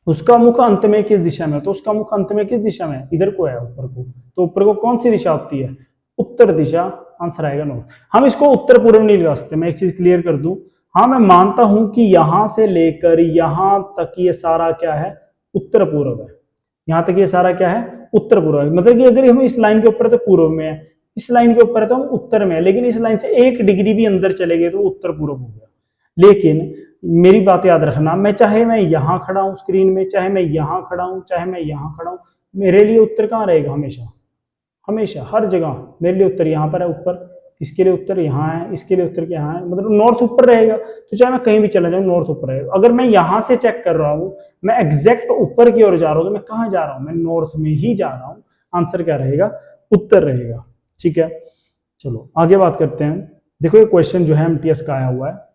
उसका मुख अंत में किस दिशा में है, तो उसका मुख अंत में किस दिशा में है, इधर को है, ऊपर को, तो ऊपर को कौन सी दिशा होती है, उत्तर दिशा, आंसर आएगा नॉर्थ। हम इसको उत्तर पूर्व नहीं लगा सकते, मैं एक चीज क्लियर कर दूं, हाँ मैं मानता हूं कि यहां से लेकर यहां तक ये सारा क्या है, उत्तर पूर्व है, यहां तक ये सारा क्या है, उत्तर पूर्व है, मतलब कि अगर हम इस लाइन के ऊपर है तो पूर्व में है, इस लाइन के ऊपर है तो हम उत्तर में है, लेकिन इस लाइन से 1 डिग्री भी अंदर चले गए तो उत्तर पूर्व हो गया। लेकिन मेरी बात याद रखना, मैं चाहे मैं यहां खड़ा हूं स्क्रीन में, चाहे मैं यहां खड़ा हूं, चाहे मैं यहां खड़ा हूं, मेरे लिए उत्तर कहां रहेगा, हमेशा, हमेशा हर जगह मेरे लिए उत्तर यहाँ पर है, ऊपर, इसके लिए उत्तर यहाँ है, इसके लिए उत्तर यहाँ है, मतलब नॉर्थ ऊपर रहेगा। तो चाहे मैं कहीं भी चला जाऊँ नॉर्थ ऊपर रहेगा। अगर मैं यहाँ से चेक कर रहा हूँ, मैं एग्जैक्ट ऊपर की ओर जा रहा हूँ, तो मैं कहाँ जा रहा हूँ, मैं नॉर्थ में ही जा रहा हूँ, आंसर क्या रहेगा, उत्तर रहेगा। ठीक है, चलो आगे बात करते हैं। देखो ये क्वेश्चन जो है एमटीएस का आया हुआ है,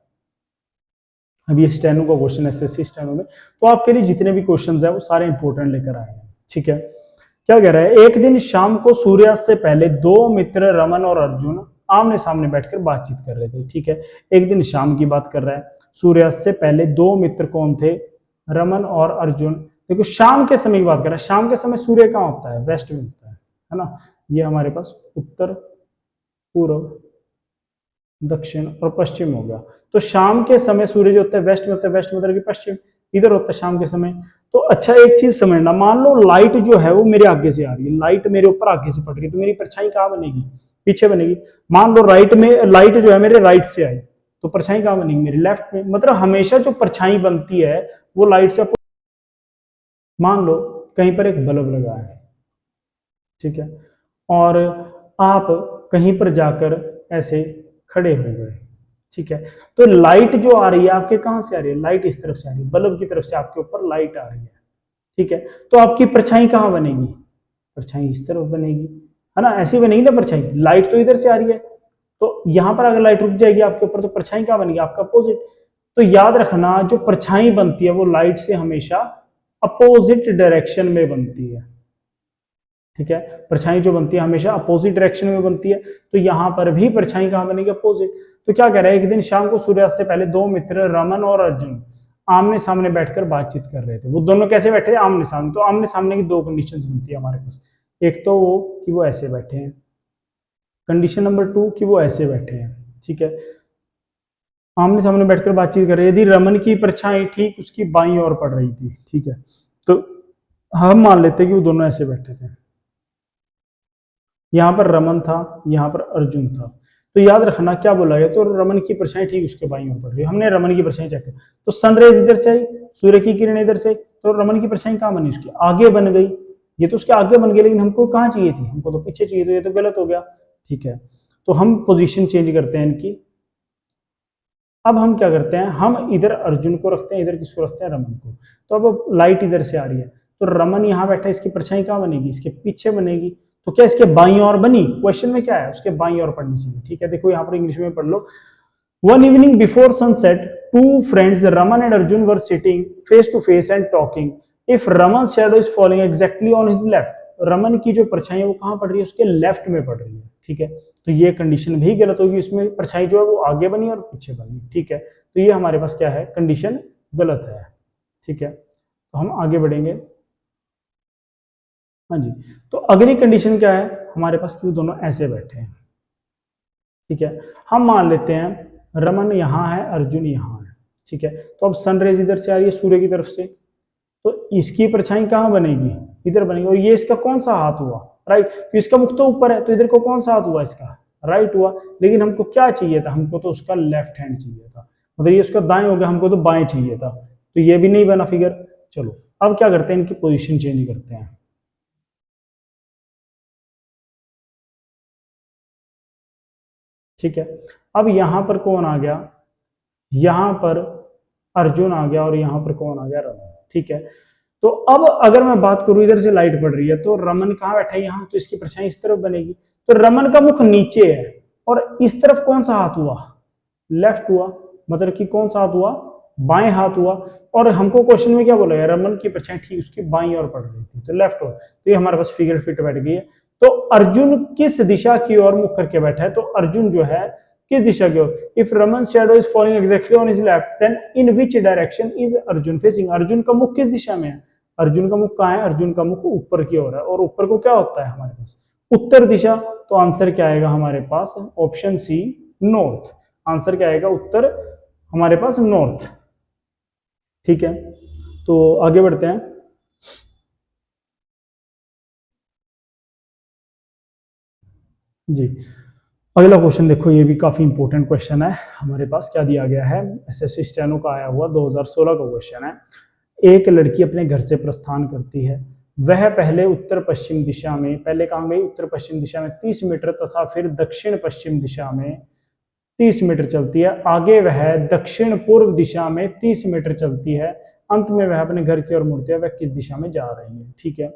अभी ये स्टेनो का क्वेश्चन, एसएससी स्टेनो में, तो आपके लिए जितने भी क्वेश्चंस है वो सारे इंपॉर्टेंट लेकर आए हैं। ठीक है, क्या कह रहा है, एक दिन शाम को सूर्यास्त से पहले 2 मित्र रमन और अर्जुन आमने सामने बैठकर बातचीत कर रहे थे। ठीक है, एक दिन शाम की बात कर रहा है, सूर्यास्त से पहले 2 मित्र कौन थे, रमन और अर्जुन। देखो शाम के समय की बात कर रहा है, शाम के समय सूर्य कहाँ होता है, वेस्ट में होता है ना, ये हमारे पास उत्तर, पूर्व, दक्षिण और पश्चिम हो गया। तो शाम के समय सूर्य जो होता है वेस्ट में होता है, वेस्ट मतलब कि पश्चिम, इधर होता है शाम के समय। तो अच्छा एक चीज समझना, मान लो लाइट जो है वो मेरे आगे से आ रही है, लाइट मेरे ऊपर आगे से पड़ रही है, तो मेरी परछाई कहाँ बनेगी, पीछे बनेगी। मान लो राइट में लाइट जो है मेरे राइट से आई, तो परछाई कहाँ बनेगी, मेरी लेफ्ट में। मतलब हमेशा जो परछाई बनती है वो लाइट से, मान लो कहीं पर एक बल्ब लगा है, ठीक है, और आप कहीं पर जाकर ऐसे खड़े हो गए, ठीक है, तो लाइट जो आ रही है आपके कहां से आ रही है, लाइट इस तरफ से आ रही है, बल्ब की तरफ से आपके ऊपर लाइट आ रही है। ठीक है, तो आपकी परछाई कहां बनेगी, परछाई इस तरफ बनेगी, है ना, ऐसी बनेगी ना परछाई, लाइट तो इधर से आ रही है, तो यहां पर अगर लाइट रुक जाएगी आपके ऊपर तो परछाई कहां बनेगी, आपका अपोजिट। तो याद रखना जो परछाई बनती है वो लाइट से हमेशा अपोजिट डायरेक्शन में बनती है। ठीक है, परछाई जो बनती है हमेशा अपोजिट डायरेक्शन में बनती है, तो यहां पर भी परछाई कहां बनेगी, अपोजिट। तो क्या कह रहा है, एक दिन शाम को सूर्यास्त से पहले 2 मित्र रमन और अर्जुन आमने सामने बैठकर बातचीत कर रहे थे। वो दोनों कैसे बैठे थे, आमने सामने। तो आमने सामने की 2 कंडीशंस बनती है हमारे पास, एक तो वो कि वो ऐसे बैठे हैं, कंडीशन नंबर 2 कि वो ऐसे बैठे हैं। ठीक है, आमने सामने बैठकर बातचीत कर रहे, यदि रमन की परछाई ठीक उसकी बाईं ओर पड़ रही थी, ठीक है, तो हम मान लेते हैं कि वो दोनों ऐसे बैठे थे, यहां पर रमन था, यहां पर अर्जुन था, तो याद रखना क्या बोला गया, तो रमन की परछाई ठीक उसके बाईं ओर पड़ रही है, हमने रमन की परछाई चेक की, तो सनराइज इधर से आई, सूर्य की किरण इधर से, तो रमन की परछाई कहां बनी, उसके आगे बन गई, ये तो उसके आगे बन गई, लेकिन हमको कहां चाहिए थी, हमको तो पीछे चाहिए, तो ये तो गलत हो गया, ठीक है, तो हम पोजीशन चेंज करते हैं इनकी। अब हम क्या करते हैं, हम इधर अर्जुन को रखते हैं, इधर किसको रखते हैं, रमन को, तो अब लाइट इधर से आ रही है, तो रमन यहाँ बैठा है, इसकी परछाई कहाँ बनेगी, इसके पीछे बनेगी, तो क्या इसके बाईं ओर बनी, क्वेश्चन में क्या है, उसके बाईं ओर पड़नी चाहिए, ठीक है, देखो यहाँ पर इंग्लिश में पढ़ लो, one evening before sunset two friends Raman and Arjun were sitting face to face and talking, if Raman shadow is following exactly on his left, Raman की जो परछाई है वो कहाँ पड़ रही है, उसके लेफ्ट में पड़ रही है, ठीक है, तो ये कंडीशन भी गलत होगी, इसमें परछाई जो है वो आगे बनी और पीछे बनी, ठीक है, तो ये हमारे पास क्या है, कंडीशन गलत है, ठीक है, तो हम आगे बढ़ेंगे। हाँ जी, तो अगली कंडीशन क्या है हमारे पास, कि वो दोनों ऐसे बैठे हैं, ठीक है, हम मान लेते हैं रमन यहाँ है, अर्जुन यहाँ है, ठीक है, तो अब सनरेज इधर से आ रही है सूर्य की तरफ से, तो इसकी परछाई कहाँ बनेगी, इधर बनेगी, और ये इसका कौन सा हाथ हुआ, राइट, तो इसका मुख तो ऊपर है, तो इधर को कौन सा हाथ हुआ, इसका राइट हुआ, लेकिन हमको क्या चाहिए था, हमको तो उसका लेफ्ट हैंड चाहिए था, मतलब ये उसका दाएं हो गया, हमको तो बाएं चाहिए था, तो ये भी नहीं बना फिगर। चलो अब क्या करते हैं, इनकी पोजीशन चेंज करते हैं, ठीक है, अब यहां पर कौन आ गया, यहां पर अर्जुन आ गया, और यहां पर कौन आ गया, रमन, ठीक है, तो अब अगर मैं बात करूं, इधर से लाइट पड़ रही है, तो रमन कहां बैठा है, यहां, तो इसकी परछाई इस तरफ बनेगी, तो रमन का मुख नीचे है, और इस तरफ कौन सा हाथ हुआ, लेफ्ट हुआ, मतलब कि कौन सा हाथ हुआ, बाएं हाथ हुआ, और हमको क्वेश्चन में क्या बोला है, रमन की परछाई ठीक उसकी बाईं ओर पड़ रही थी, तो लेफ्ट ओर, तो ये हमारे पास फिगर फिट बैठ गई है, तो अर्जुन किस दिशा की ओर मुख करके बैठा है, तो अर्जुन जो है किस दिशा की ओर, if Raman shadow is following exactly on his left then in which direction is Arjun facing, Arjun का मुख किस दिशा में है, अर्जुन का मुख कहाँ है, अर्जुन का मुख ऊपर की ओर है, और ऊपर को क्या होता है हमारे पास, उत्तर दिशा, तो आंसर क्या आएगा हमारे पास, ऑप्शन सी नॉर्थ, आंसर क्या आएगा, उत्तर हमारे पास नॉर्थ, ठीक है, तो आगे बढ़ते हैं। जी, अगला क्वेश्चन देखो, ये भी काफी इंपॉर्टेंट क्वेश्चन है हमारे पास, क्या दिया गया है, एसएससी स्टेनो का आया हुआ 2016 का क्वेश्चन है, एक लड़की अपने घर से प्रस्थान करती है, वह पहले उत्तर पश्चिम दिशा में, पहले कहाँ गई, उत्तर पश्चिम दिशा में 30 मीटर तथा फिर दक्षिण पश्चिम दिशा में 30 मीटर चलती है, आगे वह दक्षिण पूर्व दिशा में 30 मीटर चलती है, अंत में वह अपने घर की ओर मुड़ती है, वह किस दिशा में जा रही है, ठीक है,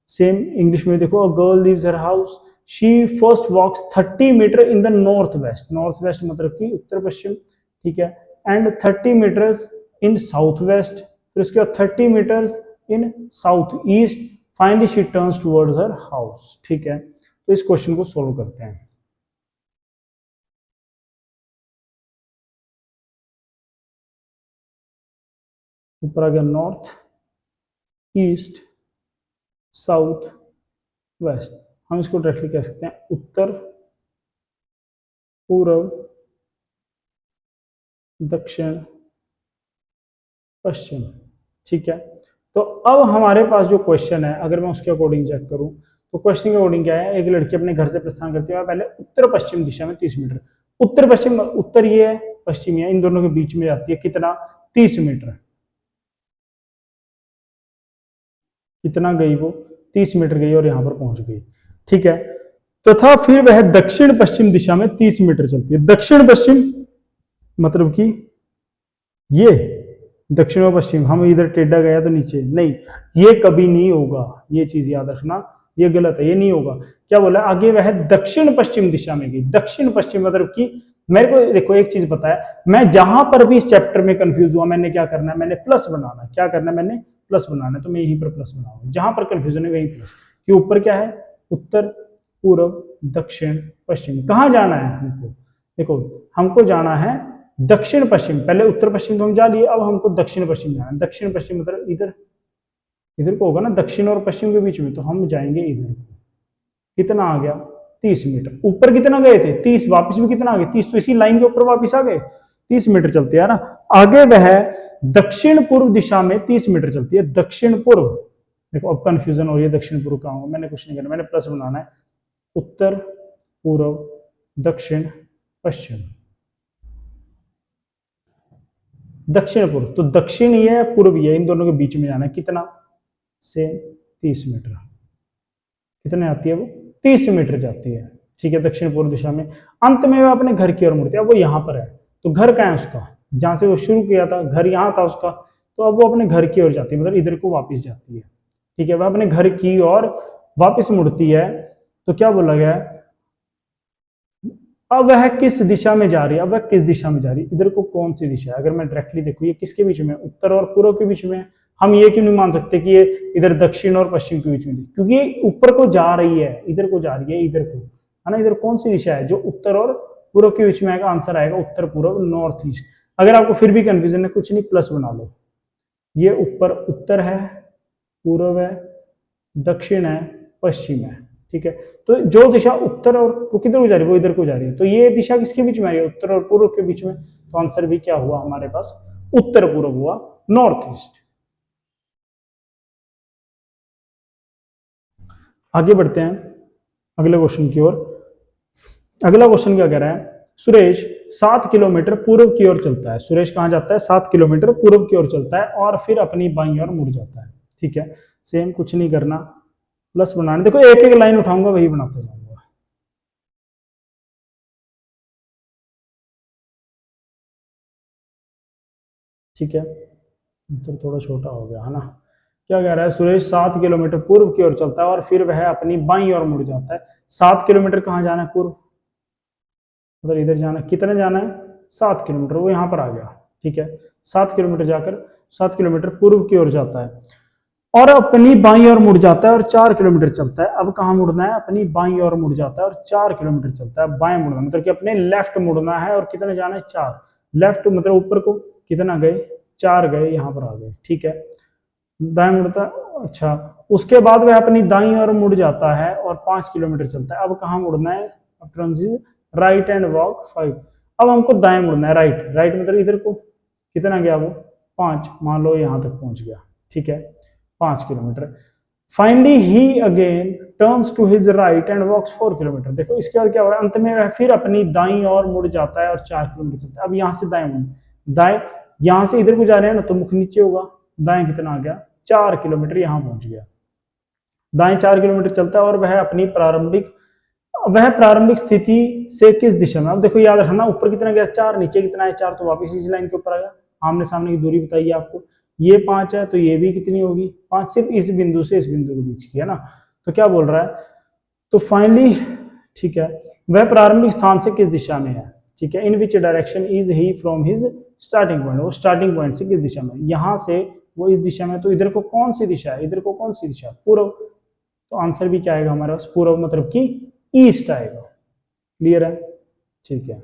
सेम इंग्लिश में देखो, a girl leaves her house, she first walks 30 metre in the north west, north west मतलब कि उत्तर पश्चिम, ठीक है, and 30 metres in south west, फिर उसके बाद 30 metres in south east, finally she turns towards her house, ठीक है, तो इस क्वेश्चन को सोल्व करते हैं। ऊपर आ गया नॉर्थ, ईस्ट, साउथ, वेस्ट, हम इसको डायरेक्टली कह सकते हैं उत्तर, पूर्व, दक्षिण, पश्चिम, ठीक है, तो अब हमारे पास जो क्वेश्चन है, अगर मैं उसके अकॉर्डिंग चेक करूं, तो क्वेश्चन के अकॉर्डिंग क्या है, एक लड़की अपने घर से प्रस्थान करती है, पहले उत्तर पश्चिम दिशा में 30 मीटर, उत्तर पश्चिम, उत्तर ये है, पश्चिम ये, इन दोनों के बीच में जाती है, कितना, 30 मीटर, कितना गई वो, 30 मीटर गई और यहां पर पहुंच गई, ठीक है, तथा फिर वह दक्षिण पश्चिम दिशा में 30 मीटर चलती है, दक्षिण पश्चिम मतलब कि ये दक्षिण और पश्चिम, हम इधर टेढ़ा गया तो नीचे नहीं, ये कभी नहीं होगा, ये चीज याद रखना, ये गलत है, ये नहीं होगा, क्या बोला, आगे वह दक्षिण पश्चिम दिशा में गई, दक्षिण पश्चिम मतलब कि, मेरे को देखो एक चीज पता है, मैं जहां पर भी इस चैप्टर में कंफ्यूज हुआ, मैंने क्या करना है, मैंने प्लस बनाना है, क्या करना है, मैंने प्लस बनाना है, तो मैं यहीं पर प्लस बनाऊंगा, जहां पर कंफ्यूजन है वहीं प्लस, कि ऊपर क्या है, उत्तर, पूर्व, दक्षिण, पश्चिम, कहाँ जाना है हमको, देखो हमको जाना है दक्षिण पश्चिम, पहले उत्तर पश्चिम तो हम जा लिए, अब हमको दक्षिण पश्चिम जाना है, दक्षिण पश्चिम मतलब इधर, इधर को होगा ना, दक्षिण और पश्चिम के बीच में, तो हम जाएंगे इधर को, कितना आ गया, 30 मीटर, ऊपर कितना गए थे 30, वापस भी कितना आ गए 30, तो इसी लाइन के ऊपर वापस आ गए, 30 मीटर चलती है ना। आगे वह दक्षिण पूर्व दिशा में 30 मीटर चलती है। दक्षिण पूर्व, देखो अब कंफ्यूजन हो रही है, दक्षिण पूर्व कहाँ होगा, मैंने कुछ नहीं करना, मैंने प्लस बनाना है। उत्तर, पूर्व, दक्षिण, पश्चिम। दक्षिण पूर्व, तो दक्षिण ये है, पूर्व ये, इन दोनों के बीच में जाना है। कितना से 30 मीटर। कितने आती है वो? 30 मीटर जाती है। ठीक है, दक्षिण पूर्व दिशा में। अंत में वह अपने घर की ओर मुड़ती है। अब वो यहाँ पर है, तो घर कहाँ है उसका? जहां से वो शुरू किया था, घर यहाँ था उसका, तो अब वो अपने घर की ओर जाती है, मतलब इधर को वापस जाती है। ठीक है, वह अपने घर की ओर वापस मुड़ती है। तो क्या बोला गया है? अब वह किस दिशा में जा रही है? अब वह किस दिशा में जा रही है? इधर को कौन सी दिशा है? अगर मैं डायरेक्टली देखूँ, ये किसके बीच में? उत्तर और पूर्व के बीच में। हम ये क्यों नहीं मान सकते कि ये इधर दक्षिण और पश्चिम के बीच में थी? क्योंकि ये ऊपर को जा रही है, इधर को जा रही है, इधर को, है ना। इधर कौन सी दिशा है जो उत्तर और पूर्व के बीच में आएगा? आंसर आएगा उत्तर पूर्व, नॉर्थ ईस्ट। अगर आपको फिर भी कंफ्यूजन है, कुछ नहीं, प्लस बना लो। ये ऊपर उत्तर है, पूर्व है, दक्षिण है, पश्चिम है। ठीक है, तो जो दिशा उत्तर और वो किधर को जा रही है? वो इधर को जा रही है। तो ये दिशा किसके बीच में आ रही है? उत्तर और पूर्व के बीच में। तो आंसर भी क्या हुआ हमारे पास? उत्तर पूर्व हुआ, नॉर्थ ईस्ट। आगे बढ़ते हैं अगले क्वेश्चन की ओर। अगला क्वेश्चन क्या कह रहा है? सुरेश 7 किलोमीटर पूर्व की ओर चलता है। सुरेश कहां जाता है? 7 किलोमीटर पूर्व की ओर चलता है और फिर अपनी बाईं ओर मुड़ जाता है। ठीक है, सेम, कुछ नहीं करना, प्लस बनाने। देखो एक एक लाइन उठाऊंगा, वही बनाते जाऊंगा। ठीक है, उत्तर थोड़ा छोटा हो गया, है ना। क्या कह रहा है? सुरेश 7 किलोमीटर पूर्व की ओर चलता है और फिर वह अपनी बाईं ओर मुड़ जाता है। 7 किलोमीटर कहाँ जाना है? पूर्व, मतलब इधर जाना है। कितने जाना है? 7 किलोमीटर, वो यहाँ पर आ गया। ठीक है, 7 किलोमीटर जाकर 7 किलोमीटर पूर्व की ओर जाता है और अपनी बाईं ओर मुड़ जाता है और 4 किलोमीटर चलता है। अब कहाँ मुड़ना है? अपनी बाईं ओर मुड़ जाता है और 4 किलोमीटर चलता है। बाएं मुड़ना मतलब कि अपने लेफ्ट मुड़ना है। और कितने जाना है? 4। लेफ्ट मतलब ऊपर को कितना गए? 4 गए, यहाँ पर आ गए। ठीक है, दाएं मुड़ता है। अच्छा, उसके बाद वह अपनी दाईं ओर मुड़ जाता है और 5 किलोमीटर चलता है। अब कहाँ मुड़ना है? Right and walk 5। अब हमको दाएं मुड़ना है, राइट। राइट मतलब इधर को कितना गया? वो 5, मान लो यहाँ तक पहुंच गया। ठीक है, 5 kilometre. Finally he again turns to his right and walks 4 kilometre. देखो इसके बाद क्या हो रहा है? अंत में वह फिर अपनी दाईं ओर मुड़ जाता है और 4 किलोमीटर चलता है। अब यहाँ से दाएं मुड़, दाएं, यहाँ से इधर को जा रहे हैं ना, तो मुख नीचे होगा। दाएं कितना आ गया? 4 किलोमीटर, यहाँ पहुंच गया। दाएं 4 किलोमीटर चलता है और वह प्रारंभिक स्थिति से किस दिशा में? अब देखो याद रखना, ऊपर कितना गया? 4, नीचे कितना है? 4, तो वापस इसी लाइन के ऊपर आ गया। आमने सामने की दूरी बताइए आपको, ये 5 है, तो ये भी कितनी होगी? 5, सिर्फ इस बिंदु से इस बिंदु के बीच की, है ना। तो क्या बोल रहा है? तो फाइनली, ठीक है, वह प्रारंभिक स्थान से किस दिशा में है? ठीक है, in which direction is he from his starting point? वो स्टार्टिंग पॉइंट से किस दिशा में? यहां से वो इस दिशा में, तो इधर को कौन सी दिशा है? इधर को कौन सी दिशा? पूर्व। तो आंसर भी क्या आएगा हमारे पास? पूर्व मतलब कि ईस्ट आएगा। क्लियर है? ठीक है,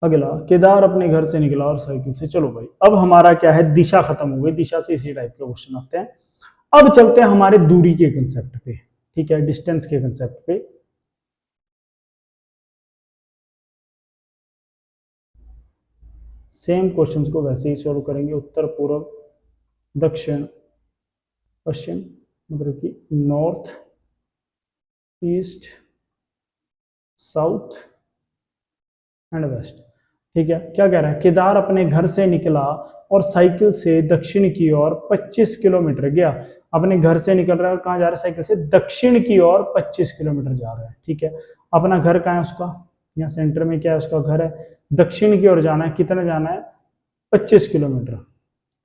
अगला, केदार अपने घर से निकला और साइकिल से। चलो भाई, अब हमारा क्या है? दिशा खत्म हो गई, दिशा से इसी टाइप के क्वेश्चन आते हैं। अब चलते हैं हमारे दूरी के कंसेप्ट पे। ठीक है, डिस्टेंस के कंसेप्ट पे। सेम क्वेश्चंस को वैसे ही सॉल्व करेंगे। उत्तर, पूर्व, दक्षिण, पश्चिम, मतलब कि north, east, south and west. ठीक है, क्या कह रहा है? केदार अपने घर से निकला और साइकिल से दक्षिण की ओर 25 किलोमीटर गया। अपने घर से निकल रहा है और कहाँ जा रहा है? साइकिल से दक्षिण की ओर 25 किलोमीटर जा रहा है। ठीक है, अपना घर कहाँ है उसका? यहाँ सेंटर में क्या है? उसका घर है। दक्षिण की ओर जाना है, कितना जाना है? 25 किलोमीटर।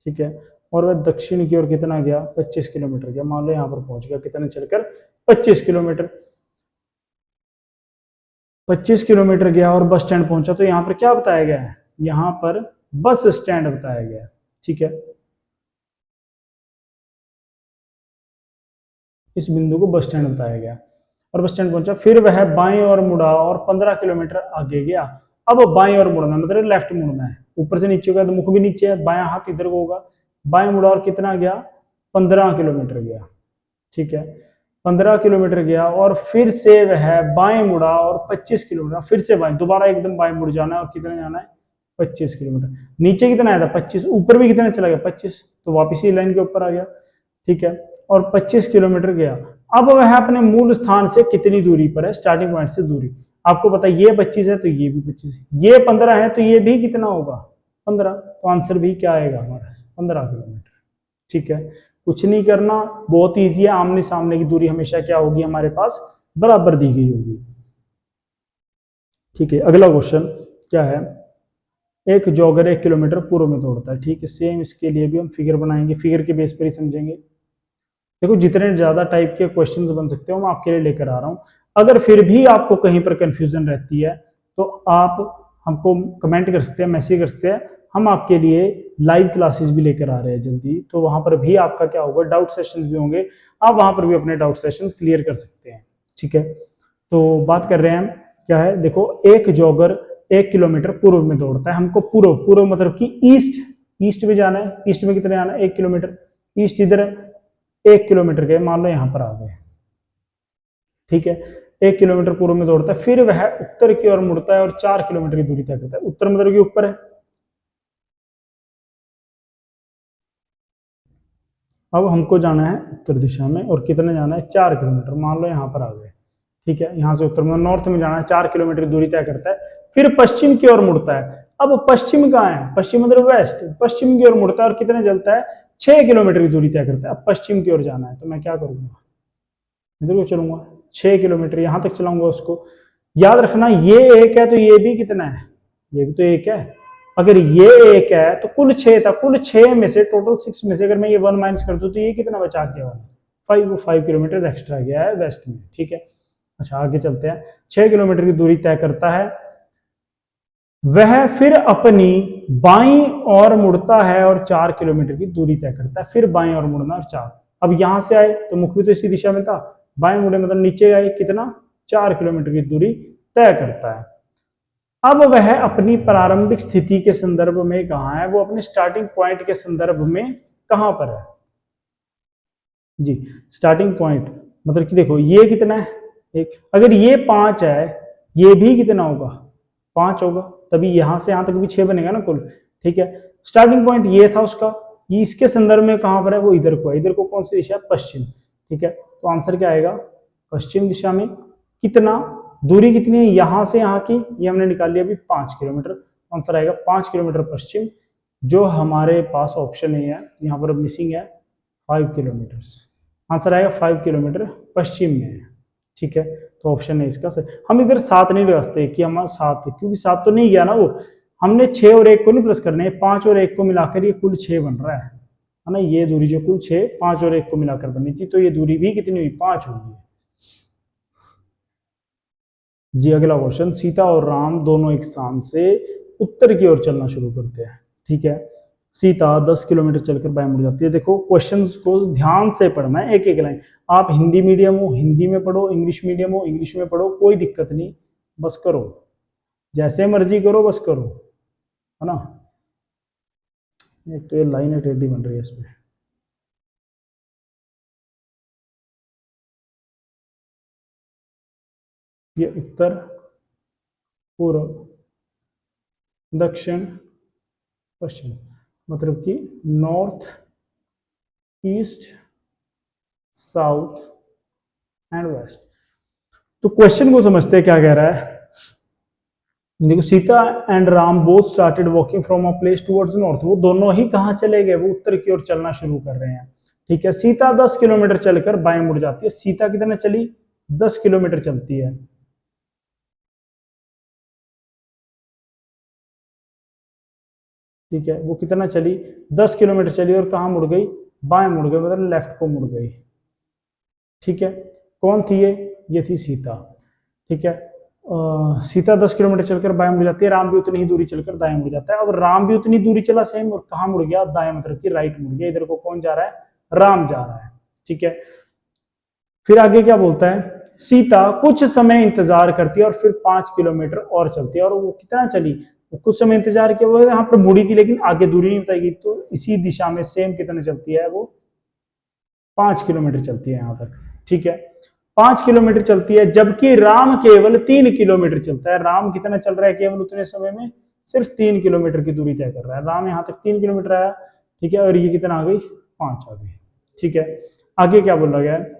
ठीक है, और वह दक्षिण की ओर कितना गया? 25 किलोमीटर गया। मान लो यहाँ पर पहुंच गया, कितने चलकर? 25 किलोमीटर। 25 किलोमीटर गया और बस स्टैंड पहुंचा। तो यहाँ पर क्या बताया गया है? यहाँ पर बस स्टैंड बताया गया है। ठीक है, इस बिंदु को बस स्टैंड बताया गया और बस स्टैंड पहुंचा। फिर वह बाएं ओर मुड़ा और 15 किलोमीटर आगे गया। अब बाएं ओर मुड़ना मतलब लेफ्ट मुड़ना है। ऊपर से नीचे होगा तो मुख भी नीचे है, बायां हाथ इधर को होगा। बाएं मुड़ा और कितना गया? 15 किलोमीटर गया। ठीक है, 15 किलोमीटर गया और फिर से वह बाएं मुड़ा और 25 किलोमीटर फिर से बाएं, दोबारा एकदम बाएं मुड़ जाना है और कितना जाना है 25 किलोमीटर। नीचे कितना आया था 25, ऊपर भी कितना चला गया 25, तो वापिस ही लाइन के ऊपर आ गया। ठीक है, और 25 किलोमीटर गया। अब वह अपने मूल स्थान से कितनी दूरी पर है, स्टार्टिंग पॉइंट से दूरी। आपको पता है ये 25 है तो ये भी 25 है, ये 15 है तो ये भी कितना होगा 15, तो आंसर भी क्या आएगा हमारा 15 किलोमीटर। ठीक है, कुछ नहीं करना, बहुत ईजी है। आमने सामने की दूरी हमेशा क्या होगी हमारे पास बराबर दी गई होगी। ठीक है, अगला क्वेश्चन क्या है, एक जॉगर 1 किलोमीटर पूर्व में दौड़ता है। ठीक है, सेम इसके लिए भी हम फिगर बनाएंगे, फिगर के बेस पर ही समझेंगे। देखो जितने ज्यादा टाइप के क्वेश्चंस बन सकते हो मैं आपके लिए लेकर आ रहा हूं। अगर फिर भी आपको कहीं पर कंफ्यूजन रहती है तो आप हमको कमेंट कर सकते हैं, मैसेज कर सकते हैं। हम आपके लिए लाइव क्लासेस भी लेकर आ रहे हैं जल्दी, तो वहां पर भी आपका क्या होगा, डाउट सेशंस भी होंगे, आप वहां पर भी अपने डाउट सेशंस क्लियर कर सकते हैं। ठीक है, तो बात कर रहे हैं हम क्या है, देखो एक जॉगर 1 किलोमीटर पूर्व में दौड़ता है। हमको पूर्व, पूर्व मतलब कि ईस्ट, ईस्ट में जाना है। ईस्ट में कितने जाना है 1 किलोमीटर, ईस्ट इधर है 1 किलोमीटर गए, मान लो यहां पर आ गए। ठीक है, 1 किलोमीटर पूर्व में दौड़ता है, फिर वह उत्तर की ओर मुड़ता है और 4 किलोमीटर की दूरी तय करता है। उत्तर मतलब कि ऊपर है। अब हमको जाना है उत्तर दिशा में और कितने जाना है 4 किलोमीटर, मान लो यहां पर आ गए। ठीक है, यहां से उत्तर में नॉर्थ में जाना है, 4 किलोमीटर दूरी तय करता है, फिर पश्चिम की ओर मुड़ता है। अब पश्चिम कहाँ है, पश्चिम मतलब वेस्ट, पश्चिम की ओर मुड़ता है और कितने चलता है 6 किलोमीटर की दूरी तय करता है। अब पश्चिम की ओर जाना है तो मैं क्या करूंगा, इधर को चलूंगा, 6 किलोमीटर यहां तक चलाऊंगा उसको। याद रखना ये एक है तो ये भी कितना है, ये भी तो एक है। अगर ये एक है तो कुल 6 था, कुल 6 में से, टोटल 6 में से अगर मैं ये 1 माइनस कर दूं तो ये कितना बचा गया वाला 5, वो 5 किलोमीटर एक्स्ट्रा गया है वेस्ट में। ठीक है, अच्छा आगे चलते हैं। 6 किलोमीटर की दूरी तय करता है, वह फिर अपनी बाईं ओर मुड़ता है और 4 किलोमीटर की दूरी तय करता है। फिर बाईं ओर मुड़ना और 4, अब यहां से आए तो मुख भी तो इसी दिशा में था, बाएं मुड़े मतलब नीचे आए, कितना 4 किलोमीटर की दूरी तय करता है। अब वह अपनी प्रारंभिक स्थिति के संदर्भ में कहां है, वो अपने स्टार्टिंग पॉइंट के संदर्भ में कहां पर है जी। स्टार्टिंग पॉइंट मतलब कि देखो ये कितना है एक, अगर ये 5 है ये भी कितना होगा 5 होगा, तभी यहां से यहां तक भी 6 बनेगा ना कुल। ठीक है, स्टार्टिंग पॉइंट ये था उसका, ये इसके संदर्भ में कहां पर है, वो इधर को है। इधर को कौन सी दिशा है, पश्चिम। ठीक है, तो आंसर क्या आएगा, पश्चिम दिशा में। कितना दूरी कितनी है यहां से यहां की, ये हमने निकाल लिया अभी 5 किलोमीटर। आंसर आएगा 5 किलोमीटर पश्चिम, जो हमारे पास ऑप्शन ए है, यहाँ पर मिसिंग है 5 किलोमीटर। आंसर आएगा 5 किलोमीटर पश्चिम में है। ठीक है, तो ऑप्शन है इसका सही। हम इधर 7 नहीं लगा सकते कि हमारा 7, क्योंकि 7 तो नहीं गया ना वो, हमने 6 और 1 को नहीं प्लस करने, 5 और 1 को मिलाकर ये कुल 6 बन रहा है ना। ये दूरी जो कुल 6, 5 और 1 को मिलाकर बनी थी, तो ये दूरी भी कितनी हुई 5 हुई है जी। अगला क्वेश्चन, सीता और राम दोनों एक स्थान से उत्तर की ओर चलना शुरू करते हैं। ठीक है, सीता 10 किलोमीटर चलकर बाएं मुड़ जाती है। देखो क्वेश्चंस को ध्यान से पढ़ना है, एक एक लाइन। आप हिंदी मीडियम हो हिंदी में पढ़ो, इंग्लिश मीडियम हो इंग्लिश में पढ़ो, कोई दिक्कत नहीं, बस करो, जैसे मर्जी करो बस करो, है ना। एक तो ये लाइन टेढ़ी बन रही है इसमें, ये उत्तर पूर्व दक्षिण पश्चिम मतलब कि north east south and west. तो क्वेश्चन को समझते हैं क्या कह रहा है। देखो, Sita and Ram both started walking from a place towards north, वो दोनों ही कहां चले गए, वो उत्तर की ओर चलना शुरू कर रहे हैं। ठीक है, सीता 10 किलोमीटर चलकर बाएं मुड़ जाती है। सीता कितने चली 10 किलोमीटर चलती है। ठीक है, वो कितना चली 10 किलोमीटर चली और कहां मुड़ गई, बाएं मुड़ गई, मतलब लेफ्ट को मुड़ गई। ठीक है, कौन थी ये थी सीता। ठीक है, सीता 10 किलोमीटर चलकर बाएं मुड़ जाती है, राम भी उतनी ही दूरी चलकर दाएं मुड़ जाता है। अब राम भी उतनी दूरी चला सेम, और कहां मुड़ गया, दाएं मतलब कि राइट मुड़ गया। इधर को कौन जा रहा है, राम जा रहा है। ठीक है, फिर आगे क्या बोलता है, सीता कुछ समय इंतजार करती है और फिर 5 किलोमीटर और चलती है। और वो कितना चली, कुछ समय इंतजार किया, वो यहाँ पर मुड़ी थी लेकिन आगे दूरी नहीं बताएगी, तो इसी दिशा में सेम कितने चलती है वो 5 किलोमीटर चलती है यहाँ तक। ठीक है। 5 किलोमीटर चलती है, जबकि राम केवल 3 किलोमीटर चलता है। राम कितना चल रहा है केवल उतने समय में? सिर्फ 3 किलोमीटर की दूरी तय कर रहा है। राम यहाँ तक 3 किलोमीटर आया, ठीक है, और ये कितना आ गई? 5 आ गई, ठीक है। आगे क्या बोला गया है?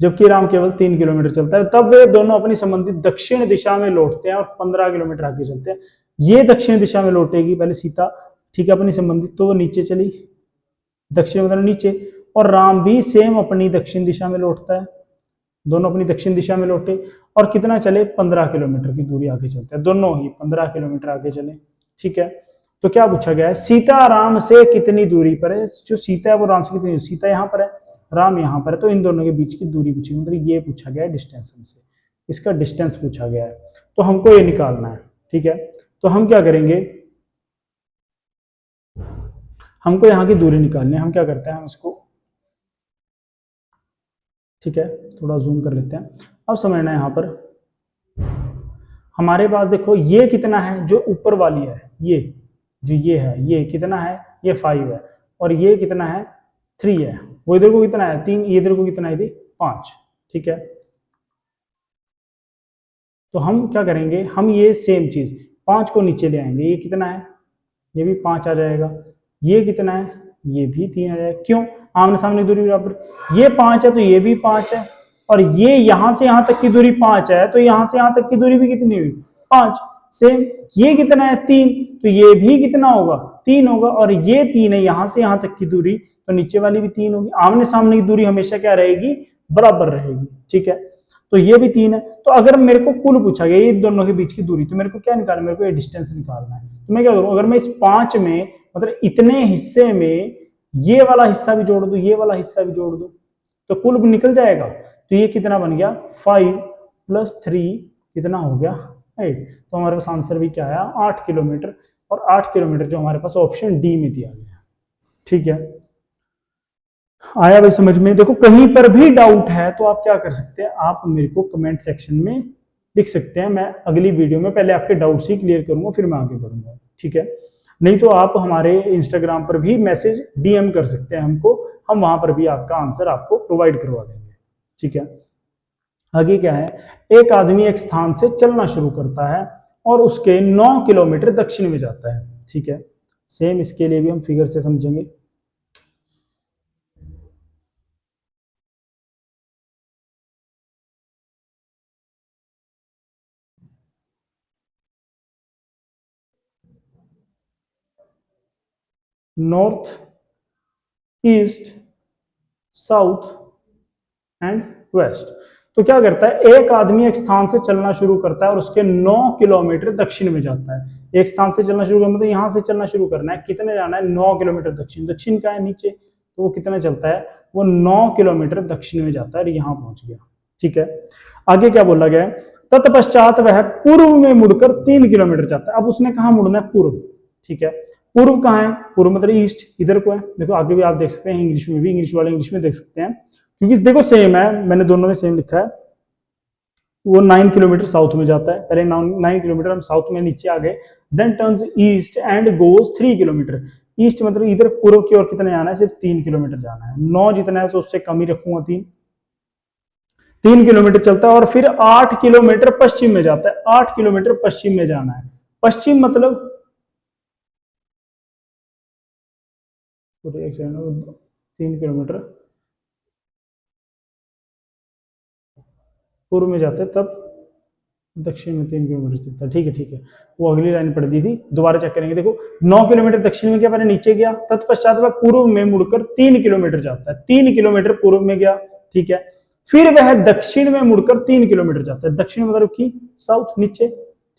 जबकि राम केवल 3 किलोमीटर चलता है, तब वे दोनों अपनी संबंधित दक्षिण दिशा में लौटते हैं और 15 किलोमीटर आगे चलते हैं। ये दक्षिण दिशा में लौटेगी पहले सीता, ठीक है, अपनी संबंधित, तो वो नीचे चली, दक्षिण मतलब नीचे, और राम भी सेम अपनी दक्षिण दिशा में लौटता है। दोनों अपनी दक्षिण दिशा में लौटे और कितना चले? 15 किलोमीटर की दूरी आगे चलते हैं, दोनों ही 15 किलोमीटर आगे चले, ठीक है। तो क्या पूछा गया है? सीता राम से कितनी दूरी पर है? जो सीता है वो राम से कितनी, सीता यहाँ पर है, राम यहाँ पर है, तो इन दोनों के बीच की दूरी पूछी, मतलब ये पूछा गया है डिस्टेंस हमसे, इसका डिस्टेंस पूछा गया है, तो हमको ये निकालना है, ठीक है। तो हम क्या करेंगे, हमको यहाँ की दूरी निकालनी है। हम क्या करते हैं, हम इसको, ठीक है, थोड़ा जूम कर लेते हैं। अब समझना है यहाँ पर हमारे पास, देखो ये कितना है, जो ऊपर वाली है, ये जो ये है, ये कितना है? ये 5 है, और ये कितना है? 3 है। वो इधर को कितना है? 3, इधर को कितना है? 5, ठीक है। तो हम क्या करेंगे, हम ये सेम चीज 5 को नीचे ले आएंगे, ये कितना है? ये भी 5 आ जाएगा। ये कितना है? ये भी 3 आ जाएगा। क्यों? आमने सामने दूरी बराबर, ये 5 है तो ये भी 5 है, और ये यहां से यहां तक की दूरी 5 है, तो यहां से यहां तक की दूरी भी कितनी हुई? 5। सेम ये कितना है? 3, तो ये भी कितना होगा? 3 होगा, और ये 3 है यहां से यहां तक की दूरी, तो नीचे वाली भी 3 होगी। आमने सामने की दूरी हमेशा क्या रहेगी? बराबर रहेगी, ठीक है। तो ये भी 3 है। तो अगर मेरे को कुल पूछा गया ये दोनों के बीच की दूरी, तो मेरे को क्या निकालना है? मेरे को ये डिस्टेंस निकालना है। तो मैं क्या करूं, अगर मैं इस 5 में, मतलब इतने हिस्से में ये वाला हिस्सा भी जोड़ दूं, ये वाला हिस्सा भी जोड़ दूं, तो कुल निकल जाएगा। तो ये कितना बन गया? 5 + 3 कितना हो गया? 8। तो हमारे पास आंसर भी क्या आया? 8 किलोमीटर, और 8 किलोमीटर जो हमारे पास ऑप्शन डी में दिया गया, ठीक है। आया भाई समझ में? देखो कहीं पर भी डाउट है तो आप क्या कर सकते हैं, आप मेरे को कमेंट सेक्शन में लिख सकते हैं। मैं अगली वीडियो में पहले आपके डाउट्स ही क्लियर करूंगा, फिर मैं आगे बढ़ूंगा, ठीक है। नहीं तो आप हमारे इंस्टाग्राम पर भी मैसेज डीएम कर सकते हैं हमको, हम वहां पर भी आपका आंसर आपको प्रोवाइड करवा देंगे, ठीक है। आगे क्या है? एक आदमी एक स्थान से चलना शुरू करता है और उसके 9 किलोमीटर दक्षिण में जाता है, ठीक है। सेम इसके लिए भी हम फिगर से समझेंगे। North, east, south and west. तो क्या करता है, एक आदमी एक स्थान से चलना शुरू करता है और उसके 9 किलोमीटर दक्षिण में जाता है। एक स्थान से चलना शुरू करना मतलब यहां से चलना शुरू करना है, कितने जाना है? 9 किलोमीटर दक्षिण। दक्षिण का है नीचे, तो वो कितना चलता है? वो 9 किलोमीटर दक्षिण में जाता है और यहां पहुंच गया, ठीक है। आगे क्या बोला गया है? तत्पश्चात वह पूर्व में मुड़कर 3 किलोमीटर जाता है। अब उसने कहा मुड़ना है? पूर्व, ठीक है। पूर्व कहाँ है? पूर्व मतलब ईस्ट, इधर को है। देखो आगे भी आप देख सकते हैं, इंग्लिश में भी, इंग्लिश वाले इंग्लिश में देख सकते हैं, क्योंकि देखो सेम है, मैंने दोनों में सेम लिखा है। वो 9 किलोमीटर साउथ में जाता है, पहले 9 किलोमीटर हम साउथ में नीचे आ गए, then turns east and goes 3 kilometre. East मतलब इधर पूर्व की ओर कितना जाना है? सिर्फ 3 किलोमीटर जाना है। 9 जितना है तो उससे कम ही रखूंगा, 3 किलोमीटर चलता है और फिर 8 किलोमीटर पश्चिम में जाता है। 8 किलोमीटर पश्चिम में जाना है। पश्चिम मतलब 3 किलोमीटर पूर्व में जाते हैं, तब दक्षिण में 3 किलोमीटर चलता है, ठीक है, ठीक है। वो अगली लाइन पढ़ दी थी, दोबारा चेक करेंगे। देखो 9 किलोमीटर दक्षिण में गया, मैंने नीचे गया, तत्पश्चात वह पूर्व में मुड़कर 3 किलोमीटर जाता है। 3 किलोमीटर पूर्व में गया, ठीक है। फिर वह दक्षिण में मुड़कर 3 किलोमीटर जाता है। दक्षिण मतलब की साउथ, नीचे,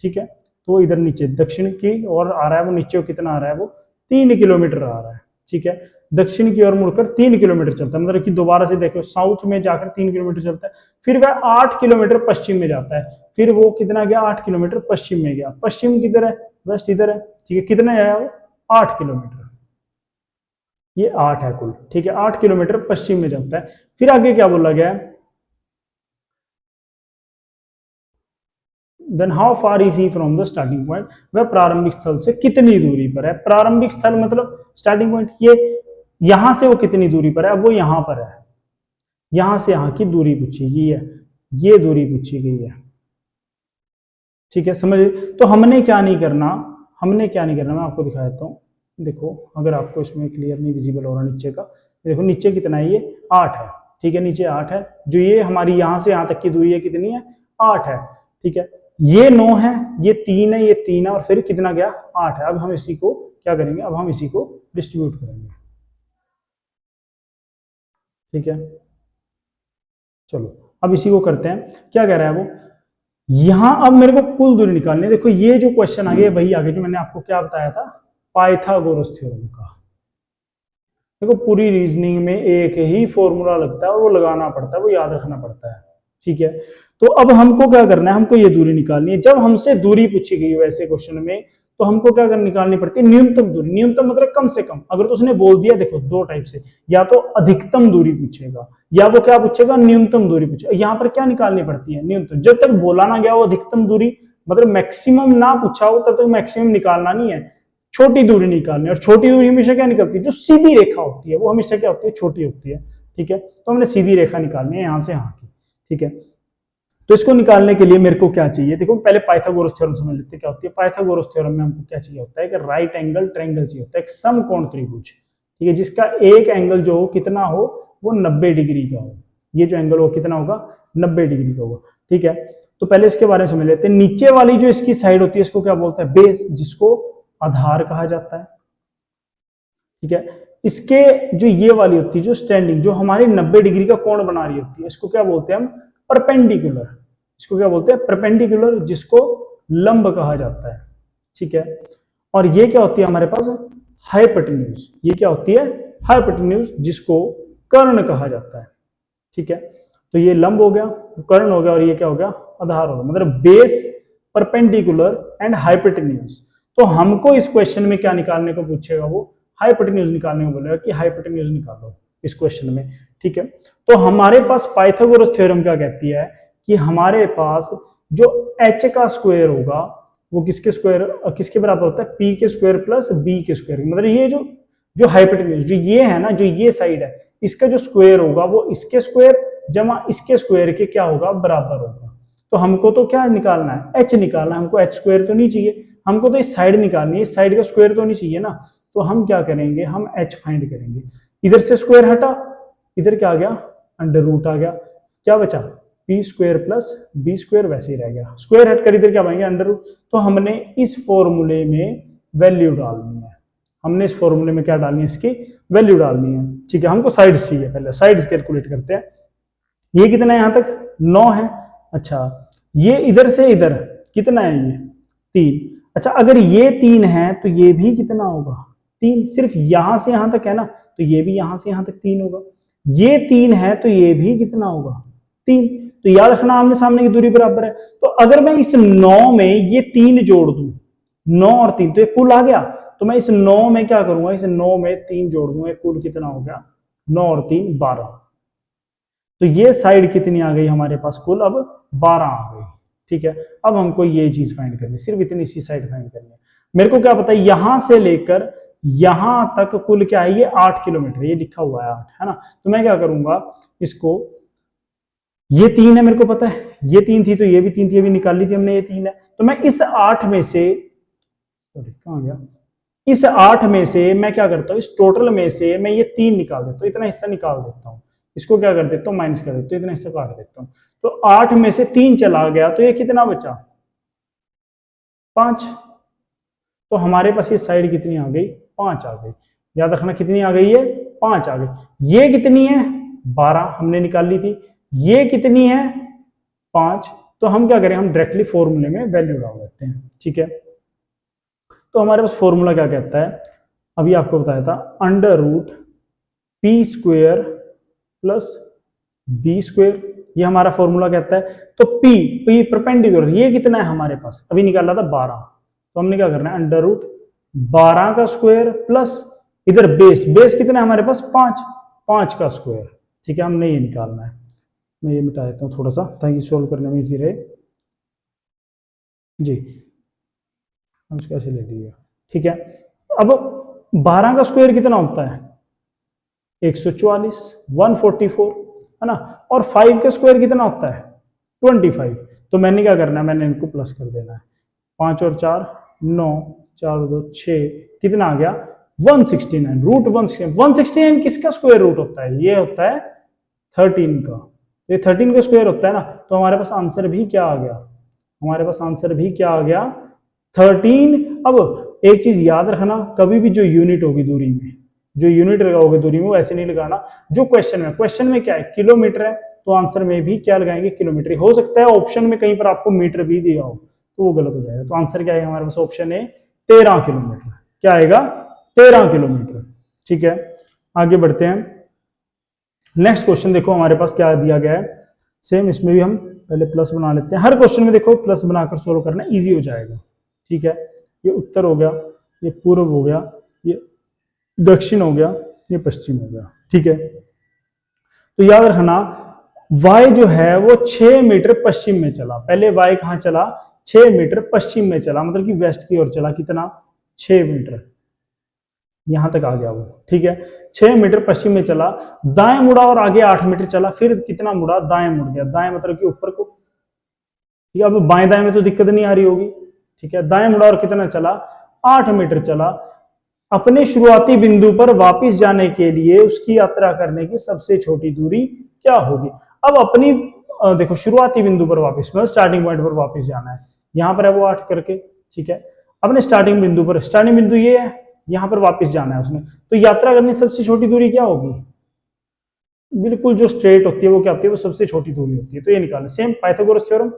ठीक है। तो इधर नीचे दक्षिण की ओर आ रहा है, वो नीचे कितना आ रहा है? वो 3 किलोमीटर आ रहा है, ठीक है। दक्षिण की ओर मुड़कर 3 किलोमीटर चलता है, मतलब कि दोबारा से देखो साउथ में जाकर 3 किलोमीटर चलता है। फिर वह 8 किलोमीटर पश्चिम में जाता है। फिर वो कितना गया? 8 किलोमीटर पश्चिम में गया। पश्चिम किधर है? वेस्ट इधर है, ठीक है। कितना आया वो? 8 किलोमीटर, ये 8 है कुल, ठीक है। 8 किलोमीटर पश्चिम में जाता है। फिर आगे क्या बोला गया है? Then how far is he from the starting point? वह प्रारंभिक स्थल से कितनी दूरी पर है? प्रारंभिक स्थल मतलब स्टार्टिंग पॉइंट, ये यहां से वो कितनी दूरी पर है? अब वो यहां पर है, यहां से यहां की दूरी पूछी गई है, ये दूरी पूछी गई है। ठीक है, समझ। तो हमने क्या नहीं करना, मैं आपको दिखा देता हूँ। देखो, अगर आपको इसमें क्लियर नहीं विजिबल हो रहा नीचे का, देखो नीचे कितना है, ये 8 है। ठीक है, नीचे 8 है। जो ये हमारी यहां से यहां तक की दूरी है कितनी है, 8 है। ठीक है, ये 9 है, ये 3 है, ये 3 है, और फिर कितना गया, 8 है। अब हम इसी को क्या करेंगे, अब हम इसी को डिस्ट्रीब्यूट करेंगे। ठीक है, चलो अब इसी को करते हैं। क्या कह रहा है वो, यहां अब मेरे को कुल दूरी निकालनी है। देखो ये जो क्वेश्चन आ गया वही आगे जो मैंने आपको क्या बताया था, पाइथागोरस थ्योरम का। देखो पूरी रीजनिंग में एक ही फॉर्मूला लगता है और वो लगाना पड़ता है, वो याद रखना पड़ता है। ठीक है, तो अब हमको क्या करना है, हमको ये दूरी निकालनी है। जब हमसे दूरी पूछी गई वैसे क्वेश्चन में, तो हमको क्या निकालनी पड़ती है, न्यूनतम दूरी। न्यूनतम मतलब कम से कम। अगर तो उसने बोल दिया, देखो दो टाइप से, या तो अधिकतम दूरी पूछेगा, या वो क्या पूछेगा, न्यूनतम दूरी पूछेगा। यहाँ पर क्या निकालनी पड़ती है, न्यूनतम। जब तक बोला ना गया हो अधिकतम दूरी, मतलब मैक्सिमम ना पूछा हो, तब तक मैक्सिमम निकालना नहीं है, छोटी दूरी निकालनी है। और छोटी दूरी हमेशा क्या निकलती है, जो सीधी रेखा होती है वो हमेशा क्या होती है, छोटी होती है। ठीक है, तो हमने सीधी रेखा निकालनी है यहां से यहां की। ठीक है, तो इसको निकालने के लिए मेरे को क्या चाहिए, देखो पहले पाइथागोरस थ्योरम समझ लेते हैं क्या होती है। पाइथागोरस थ्योरम में हमको क्या चाहिए होता है कि राइट एंगल ट्रायंगल चाहिए होता है, एक समकोण त्रिभुज। ठीक है, जिसका एक एंगल जो हो कितना हो, वो 90 डिग्री का हो। ये जो एंगल हो कितना होगा, 90 डिग्री का होगा। ठीक है, तो पहले इसके बारे में समझ लेते हैं। नीचे वाली जो इसकी साइड होती है इसको क्या बोलते हैं, बेस, जिसको आधार कहा जाता है। ठीक है, इसके जो ये वाली होती है, जो स्टैंडिंग, जो हमारी 90 डिग्री का कोण बना रही होती है, इसको क्या बोलते हैं हम, परपेंडिकुलर। इसको क्या बोलते हैं, परपेंडिकुलर, जिसको लंब कहा जाता है। ठीक है, और ये क्या होती है हमारे पास, हाइपोटेन्यूज। ये क्या होती है, हाइपोटेन्यूज, जिसको कर्ण कहा जाता है। ठीक है, तो ये लंब हो गया, कर्ण हो गया, और ये क्या हो गया, आधार हो गया। मतलब बेस, परपेंडिकुलर एंड हाइपोटेन्यूज। तो हमको इस क्वेश्चन में क्या निकालने को पूछेगा, वो हाइपोटेन्यूज निकालने को बोलेगा कि हाइपोटेन्यूज निकालो इस क्वेश्चन में। ठीक है, तो हमारे पास पाइथागोरस थ्योरम क्या कहती है कि हमारे पास जो h का स्क्वायर होगा वो किसके स्क्वायर, किसके बराबर होता है, p के स्क्वायर प्लस b के स्क्वायर। मतलब ये जो जो हाइपोटेन्यूज जो ये है ना, जो ये साइड है, इसका जो स्क्वायर होगा वो इसके स्क्वायर जमा इसके स्क्वायर के क्या होगा, बराबर होगा। तो हमको तो क्या निकालना है, h निकालना है। हमको h स्क्वायर तो नहीं चाहिए, हमको तो इस साइड निकालनी है, इस साइड का स्क्वायर तो नहीं चाहिए ना। तो हम क्या करेंगे, हम h फाइंड करेंगे। इधर से स्क्वायर हटा, इधर क्या आ गया, अंडर रूट आ गया, क्या बचा, P square plus B square, वैसे ही रह गया। स्क्वायर हटकर इधर क्या बनेगा, अंडर रूट। तो हमने इस फॉर्मूले में वैल्यू डालनी है, हमने इस फॉर्मूले में क्या डालनी है, इसकी वैल्यू डालनी है। ठीक है, हमको साइड्स चाहिए, पहले साइड्स कैलकुलेट करते हैं। ये कितना है, यहां तक 9 है। अच्छा, ये इधर से इधर कितना है, ये 3। अच्छा, अगर ये 3 है तो ये भी कितना होगा, 3। सिर्फ यहां से यहां तक है ना, तो ये भी यहां से यहां तक 3 होगा। ये 3 है तो ये भी कितना होगा, 3। तो याद रखना आमने सामने की दूरी बराबर है। तो अगर मैं इस 9 में ये 3 जोड़ दूं, 9 और 3, तो ये कुल आ गया। तो मैं इस 9 में क्या करूंगा, इस 9 में 3 जोड़ दूंगा, कुल कितना हो गया, 9 और 3 12। तो ये साइड कितनी आ गई हमारे पास, कुल अब 12 आ गई। ठीक है, अब हमको ये चीज फाइंड करनी है, सिर्फ इतनी सी साइड फाइंड करनी है। मेरे को क्या पता है, यहां से लेकर यहां तक कुल क्या है, ये 8 किलोमीटर, ये लिखा हुआ है 8, है ना। तो मैं क्या करूंगा, इसको, ये 3 है मेरे को पता है, ये 3 थी तो ये भी 3 थी, अभी निकाल ली थी हमने, ये 3 है। तो मैं इस 8 में से, सॉरी कहां गया, इस 8 में से मैं क्या करता हूं, इस टोटल में से मैं ये 3 निकाल देता हूं, इतना हिस्सा निकाल देता हूं। इसको क्या कर देता हूँ, माइनस कर देता हूँ, इतना हिस्सा काट देता हूँ। तो 8 में से 3 चला गया, तो ये कितना बचा, 5। तो हमारे पास ये साइड कितनी आ गई, 5 आ गई। याद रखना कितनी आ गई है, 5 आ गई। ये कितनी है, 12 हमने निकाल ली थी। ये कितनी है, 5। तो हम क्या करें, हम डायरेक्टली फॉर्मूले में वैल्यू डाल देते हैं। ठीक है, तो हमारे पास फॉर्मूला क्या कहता है, अभी आपको बताया था, under root P square plus B square, ये हमारा फॉर्मूला कहता है। तो पी परपेंडिकुलर, ये कितना है हमारे पास, अभी निकाला था 12। तो हमने क्या करना है, अंडर रूट 12 का स्क्वायर प्लस इधर बेस कितना है हमारे पास, 5 का स्क्वायर। ठीक है, हमने ये निकालना है। मैं ये मिटा देता हूँ थोड़ा सा, ताकि सोल्व करने में इजी रहे जी। हम इसको ऐसे ले लीजिए। ठीक है, अब 12 का स्क्वायर कितना होता है, 144, 144। है ना। और 5 का स्क्वायर कितना होता है 25। तो मैंने क्या करना है, मैंने इनको प्लस कर देना है। 5 और 4 9, 4 और 2 6, कितना आ गया 169। रूट 169 किसका स्क्वायर रूट होता है, ये होता है 13 का। ये 13 का स्क्वायर होता है ना, तो हमारे पास आंसर भी क्या आ गया, हमारे पास आंसर भी क्या आ गया 13। अब एक चीज याद रखना, कभी भी जो यूनिट होगी दूरी में, जो यूनिट लगाओगे दूरी में, वो ऐसे नहीं लगाना जो क्वेश्चन में क्या है किलोमीटर है, तो आंसर में भी क्या लगाएंगे किलोमीटर। हो सकता है ऑप्शन में कहीं पर आपको मीटर भी दिया हो, तो वो गलत हो जाएगा। तो आंसर क्या आएगा हमारे पास, ऑप्शन है 13 किलोमीटर। क्या आएगा 13 किलोमीटर। ठीक है, आगे बढ़ते हैं। नेक्स्ट क्वेश्चन देखो हमारे पास क्या दिया गया है, सेम इसमें भी हम पहले प्लस बना लेते हैं। हर क्वेश्चन में देखो प्लस बनाकर सोल्व करना इजी हो जाएगा। ठीक है, ये उत्तर हो गया, ये पूर्व हो गया, ये दक्षिण हो गया, ये पश्चिम हो गया। ठीक है, तो याद रखना y जो है वो 6 मीटर पश्चिम में चला। पहले y कहां चला 6 मीटर पश्चिम में चला, मतलब कि वेस्ट की ओर चला। कितना 6 मीटर, यहां तक आ गया वो। ठीक है, 6 मीटर पश्चिम में चला, दाएं मुड़ा और आगे 8 मीटर चला। फिर कितना मुड़ा, दाएं मुड़ गया। दाएं मतलब कि ऊपर को। ठीक है, अब बाएं दाएं में तो दिक्कत नहीं आ रही होगी। ठीक है, दाएं मुड़ा और कितना चला 8 मीटर चला। अपने शुरुआती बिंदु पर वापस जाने के लिए उसकी यात्रा करने की सबसे छोटी दूरी क्या होगी। अब अपनी देखो शुरुआती बिंदु पर वापस, मतलब स्टार्टिंग पॉइंट पर वापस जाना है, यहां पर है वो 8 करके। ठीक है, अपने स्टार्टिंग बिंदु पर, स्टार्टिंग बिंदु ये है, यहां पर वापस जाना है उसने, तो यात्रा करने की सबसे छोटी दूरी क्या होगी, बिल्कुल जो स्ट्रेट होती है वो क्या होती है, वो सबसे छोटी दूरी होती है। तो ये निकालें, सेम पाइथागोरस थ्योरम।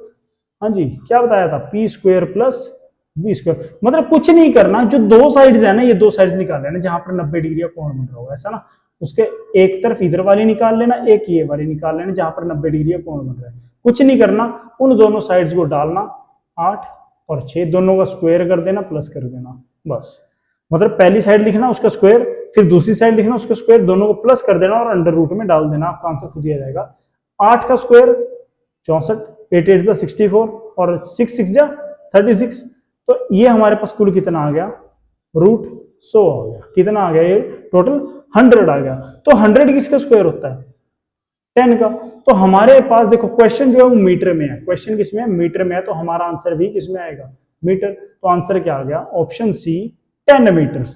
हाँ जी, क्या बताया था, P square plus B square. मतलब कुछ नहीं करना, जो दो साइड्स है ना, ये दो साइड्स निकाल लेना जहां पर 90 डिग्री का कोण बन रहा होगा, ऐसा ना। उसके एक तरफ इधर वाली निकाल लेना, एक ये वाली निकाल लेना जहां पर 90 डिग्री का कोण बन रहा है। कुछ नहीं करना, उन दोनों साइड्स को डालना, 8 और 6 दोनों का स्क्वायर कर देना, प्लस कर देना, बस। मतलब पहली साइड लिखना उसका स्क्वायर, फिर दूसरी साइड लिखना उसका स्क्वायर, दोनों को प्लस कर देना और अंडर रूट में डाल देना, आपका आंसर खुद ही आ जाएगा। 8 का स्क्वायर 64, 8 8 जा 64 और 6 6 जा 36। तो ये हमारे पास कुल कितना आ गया, रूट 100 आ गया। कितना आ गया, ये टोटल 100 आ गया। तो 100 किसका स्क्वायर होता है 10 का। तो हमारे पास देखो क्वेश्चन जो है वो मीटर में है, क्वेश्चन किसमें है, मीटर में है, तो हमारा आंसर भी किसमें आएगा, मीटर। तो आंसर क्या आ गया, ऑप्शन सी 10 मीटर्स।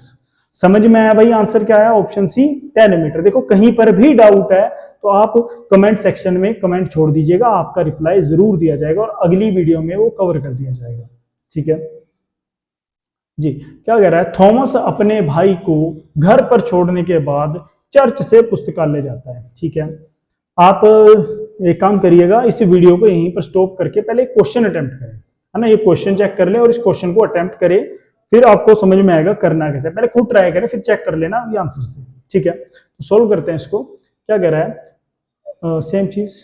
समझ में आया भाई, आंसर क्या है, ऑप्शन सी 10 मीटर। देखो कहीं पर भी डाउट है तो आप कमेंट सेक्शन में कमेंट छोड़ दीजिएगा, आपका रिप्लाई जरूर दिया जाएगा और अगली वीडियो में वो कवर कर दिया जाएगा। ठीक है जी, क्या कह रहा है, थॉमस अपने भाई को घर पर छोड़ने के बाद चर्च से पुस्तकालय जाता है। ठीक है, आप एक काम करिएगा, इस वीडियो को यहीं पर स्टॉप करके पहले क्वेश्चन अटेम्प्ट करें, है ना। ये क्वेश्चन चेक कर ले और इस क्वेश्चन को अटेम्प्ट करें, फिर आपको समझ में आएगा करना कैसे। पहले खुद ट्राई करें, फिर चेक कर लेना ये आंसर से। ठीक है, तो सोल्व करते हैं इसको। क्या कह रहा है, सेम चीज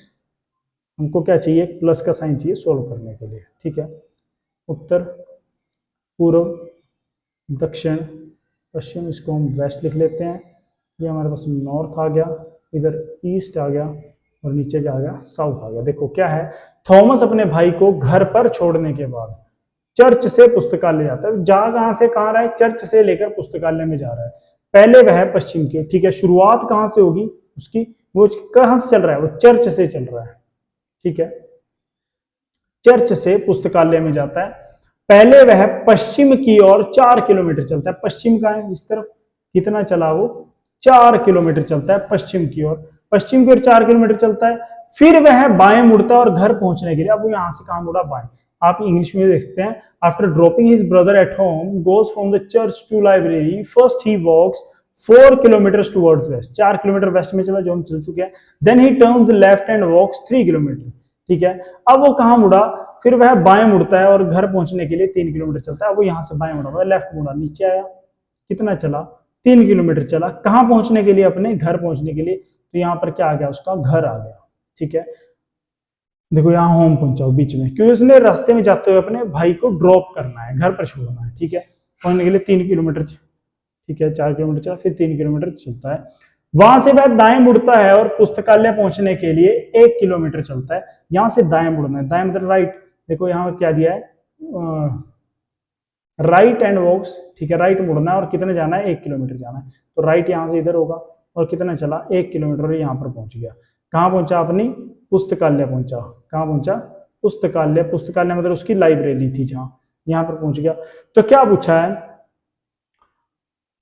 हमको क्या चाहिए, प्लस का साइन चाहिए सोल्व करने के लिए। ठीक है, उत्तर पूर्व दक्षिण पश्चिम, इसको हम वेस्ट लिख लेते हैं। ये हमारे पास नॉर्थ आ गया, इधर ईस्ट आ गया और नीचे क्या आ गया, साउथ आ गया। देखो क्या है, थॉमस अपने भाई को घर पर छोड़ने के बाद चर्च से पुस्तकालय जाता है। जा कहां से कहां रहा है, चर्च से लेकर पुस्तकालय में जा रहा है। पहले वह पश्चिम के, ठीक है, शुरुआत कहां से होगी उसकी, वो कहां से चल रहा है, वो चर्च से चल रहा है। ठीक है, चर्च से पुस्तकालय में जाता है। पहले वह पश्चिम की ओर 4 किलोमीटर चलता है। पश्चिम का है, इस तरफ कितना चला वो 4 किलोमीटर चलता है पश्चिम की ओर, पश्चिम की ओर 4 किलोमीटर चलता है। फिर वह बाएं मुड़ता है और घर पहुंचने के लिए, अब वो यहां से कहां मुड़ा, बाएं। आप इंग्लिश में देखते हैं, after dropping his brother at home goes from the church to library, first he walks 4 kilometre towards west, 4 kilometre west में चला जो हम चल चुके हैं। Then he turns left and walks 3 kilometre. ठीक है, अब वो कहां मुड़ा, फिर वह बाएं मुड़ता है और घर पहुंचने के लिए 3 किलोमीटर चलता है। अब वो यहां से बाएं मुड़ा, लेफ्ट मुड़ा, नीचे आया, कितना चला 3 किलोमीटर चला। कहां पहुंचने के लिए, अपने घर पहुंचने के लिए। तो यहां पर क्या आ गया, उसका घर आ गया। ठीक है, देखो यहाँ होम पहुंचा बीच में, क्योंकि उसने रास्ते में जाते हुए अपने भाई को ड्रॉप करना है, घर पर छोड़ना है। ठीक है, पहुंचने के लिए 3 किलोमीटर, ठीक है 4 किलोमीटर चला, फिर 3 किलोमीटर चलता है। वहां से वह दाएं मुड़ता है और पुस्तकालय पहुंचने के लिए 1 किलोमीटर चलता है। यहां से दाएं मुड़ना है, दाएं मतलब राइट। देखो यहाँ क्या दिया है, राइट एंड वॉक्स। ठीक है, राइट मुड़ना है और कितने जाना है, 1 किलोमीटर जाना है। तो राइट यहाँ से इधर होगा और कितना चला 1 किलोमीटर, यहाँ पर पहुंच गया। कहाँ पहुंचा, अपनी पुस्तकालय पहुंचा। कहाँ पहुंचा, पुस्तकालय। पुस्तकालय मतलब उसकी लाइब्रेरी थी जहां, यहां पर पहुंच गया। तो क्या पूछा है,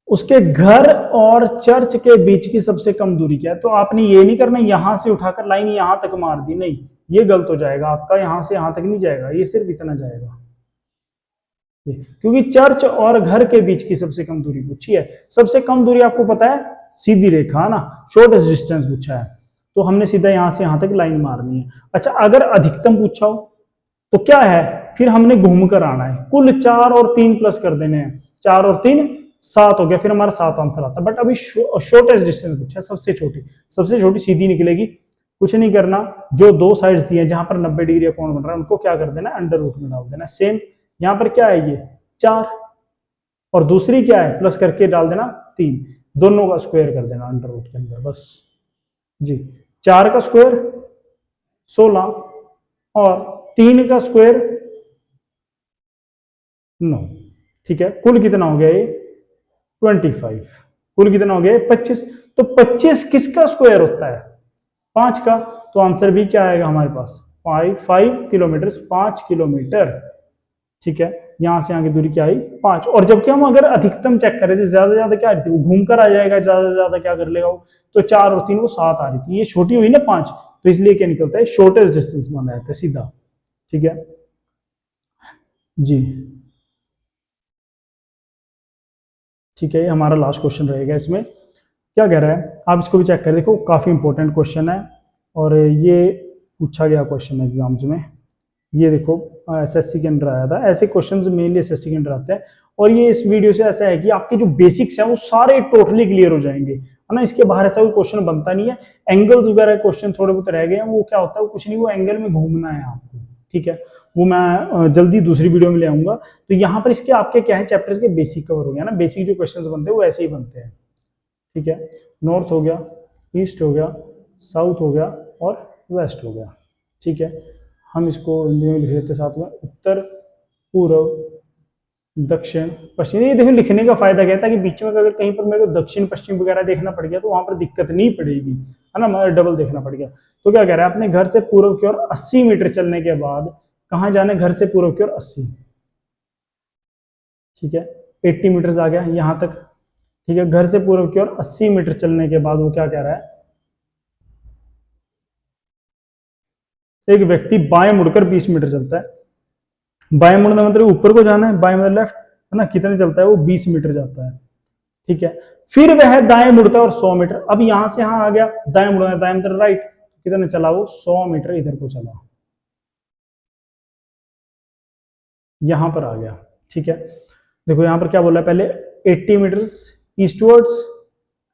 उसके घर और चर्च के बीच की सबसे कम दूरी क्या है। तो आपने ये नहीं करना यहां से उठाकर लाइन यहां तक मार दी, नहीं, ये गलत हो जाएगा आपका, यहां से यहां तक नहीं जाएगा, ये सिर्फ इतना जाएगा, क्योंकि चर्च और घर के बीच की सबसे कम दूरी पूछी है। सबसे कम दूरी आपको पता है सीधी रेखा ना, शॉर्टेस्ट डिस्टेंस पूछा है, तो हमने सीधा यहां से यहां तक लाइन मारनी है। अच्छा, अगर अधिकतम पूछा हो तो क्या है, फिर हमने घूमकर आना है, कुल 4 और 3 प्लस कर देने हैं, 4 और 3 7 हो गया, फिर हमारा 7 आंसर आता है। बट अभी शॉर्टेस्ट डिस्टेंस पूछा है, सबसे छोटी सीधी निकलेगी, कुछ नहीं करना, जो दो साइड्स दी है जहां पर 90 डिग्री कोण बन रहा है उनको क्या कर देना, अंडर रूट में डाल देना। सेम यहां पर क्या है, ये 4 और दूसरी क्या है, प्लस करके डाल देना 3, दोनों का स्क्वायर कर देना अंडर रूट के अंदर, बस जी। 4 का स्क्वायर 16 और 3 का स्क्वायर 9, ठीक है। कुल कितना हो गया ये 25, कुल कितना हो गया 25। तो 25 किसका स्क्वायर होता है, 5 का। तो आंसर भी क्या आएगा हमारे पास, 5 किलोमीटर, 5 किलोमीटर, ठीक है। यहां से यहां की दूरी क्या आई 5। और जबकि हम अगर अधिकतम चेक कर रहे थे, ज्यादा ज्यादा क्या आ रही थी, वो घूमकर आ जाएगा, ज्यादा ज्यादा क्या कर लेगा वो, तो 4 और 3 वो 7 आ रही थी, ये छोटी हुई ना 5, तो इसलिए क्या निकलता है, शॉर्टेस्ट डिस्टेंस माना जाता है सीधा, ठीक है जी। ठीक है, ये हमारा लास्ट क्वेश्चन रहेगा। इसमें क्या कह रहा है, आप इसको भी चेक कर देखो, काफी इंपॉर्टेंट क्वेश्चन है और ये पूछा गया क्वेश्चन है एग्जाम्स में। ये देखो एसएससी के अंदर आया था, ऐसे क्वेश्चंस मेनली एसएससी के अंदर आते हैं। और ये इस वीडियो से ऐसा है कि आपके जो बेसिक्स हैं वो सारे टोटली क्लियर हो जाएंगे, है ना। इसके बाहर ऐसा कोई क्वेश्चन बनता नहीं है। एंगल्स वगैरह क्वेश्चन थोड़े बहुत रह गए हैं, वो क्या होता है, वो कुछ नहीं, वो एंगल में घूमना है आपको, ठीक है। वो मैं जल्दी दूसरी वीडियो में ले आऊंगा। तो यहाँ पर इसके आपके क्या है, चैप्टर्स के बेसिक कवर हो गया ना, बेसिक जो क्वेश्चन बनते हैं वो ऐसे ही बनते हैं, ठीक है। नॉर्थ हो गया, ईस्ट हो गया, साउथ हो गया और वेस्ट हो गया, ठीक है। हम इसको हिंदी में लिख लेते साथ में, उत्तर पूर्व दक्षिण पश्चिम। ये देखो लिखने का फायदा क्या था कि बीच में अगर कहीं पर मेरे को दक्षिण पश्चिम वगैरह देखना पड़ गया तो वहां पर दिक्कत नहीं पड़ेगी, है ना, मतलब डबल देखना पड़ गया। तो क्या कह रहा है, अपने घर से पूर्व की ओर 80 मीटर चलने के बाद कहाँ जाना है, घर से पूर्व की ओर 80, ठीक है। 80 मीटर आ गया यहां तक, ठीक है। घर से पूर्व की ओर 80 मीटर चलने के बाद वो क्या कह रहा है, एक व्यक्ति बाएं मुड़कर 20 मीटर चलता है। बाएं मुड़ना मतलब ऊपर को जाना है, बाएं मतलब लेफ्ट, है ना। कितने चलता है वो 20 मीटर जाता है, ठीक है। फिर वह दाएं मुड़ता है और 100 मीटर, अब यहां से यहां आ गया, दाएं मुड़ना, दाएं मतलब राइट, कितने चला वो 100 मीटर इधर को चला, यहां पर आ गया, ठीक है। देखो यहां पर क्या बोला है, पहले 80 मीटर्स ईस्टवर्ड्स,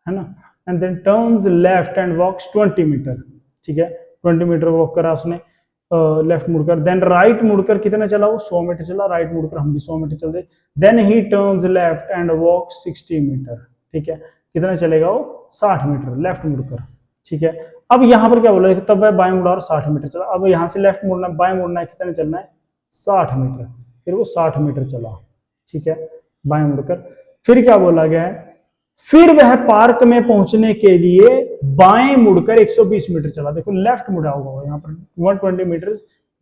है ना, and then turns left and walks 20 metre, ठीक है। 20 मीटर वॉक करा उसने लेफ्ट मुड़कर, देन राइट मुड़कर कितना चला वो 100 मीटर चला, राइट मुड़कर हम भी 100 मीटर चलते, then he turns left and walk 60 metre, ठीक है। कितना चलेगा वो 60 मीटर लेफ्ट मुड़कर, ठीक है। अब यहां पर क्या बोला, तब वह बाएं मुड़ा और 60 मीटर चला। अब यहां से लेफ्ट मुड़ना, बाएं मुड़ना है, कितना चलना है 60 मीटर, फिर वो 60 मीटर चला, ठीक है, बाएं मुड़कर। फिर क्या बोला गया है, फिर वह पार्क में पहुंचने के लिए बाएं मुड़कर 120 मीटर चला। देखो लेफ्ट मुड़ा होगा यहाँ पर 120 मीटर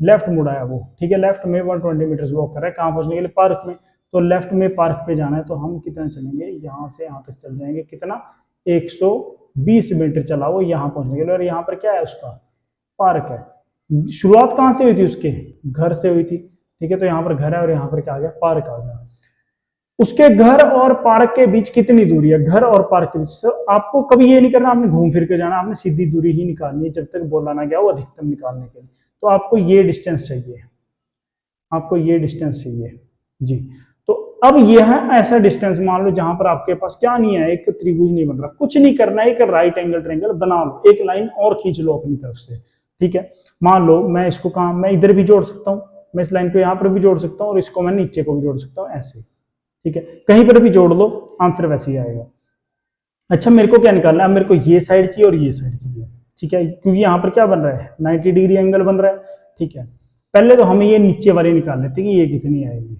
लेफ्ट मुड़ा है वो, ठीक है। लेफ्ट में 120 मीटर वॉक कर रहा है, कहां पहुंचने के लिए, पार्क में। तो लेफ्ट में पार्क पे जाना है, तो हम कितना चलेंगे, यहां से यहां तक चल जाएंगे, कितना 120 मीटर चला वो यहां पहुंचने के लिए। और यहाँ पर क्या है, उसका पार्क है। शुरुआत कहां से हुई थी, उसके घर से हुई थी, ठीक है। तो यहाँ पर घर है और यहाँ पर क्या आ गया, पार्क आ गया। उसके घर और पार्क के बीच कितनी दूरी है, घर और पार्क के बीच। सर आपको कभी ये नहीं करना, आपने घूम फिर के जाना, आपने सीधी दूरी ही निकालनी है, जब तक बोला ना गया वो अधिकतम निकालने के लिए। तो आपको ये डिस्टेंस चाहिए, आपको ये डिस्टेंस चाहिए जी। तो अब यह है ऐसा डिस्टेंस, मान लो जहां पर आपके पास क्या नहीं है, एक त्रिभुज नहीं बन रहा, कुछ नहीं करना, एक राइट एंगल ट्रायंगल बना लो, एक लाइन और खींच लो अपनी तरफ से, ठीक है। मान लो मैं इसको कहा, मैं इधर भी जोड़ सकता हूँ, मैं इस लाइन को यहाँ पर भी जोड़ सकता हूँ और इसको मैं नीचे को भी जोड़ सकता हूँ, ऐसे, ठीक है। कहीं पर भी जोड़ लो, आंसर वैसे ही आएगा। अच्छा मेरे को क्या निकालना है, मेरे को ये साइड चाहिए और ये साइड चाहिए, ठीक है, क्योंकि यहाँ पर क्या बन रहा है 90 डिग्री एंगल बन रहा है, ठीक है। पहले तो हमें ये नीचे वाली निकाल लेते हैं कि ये कितनी आएगी,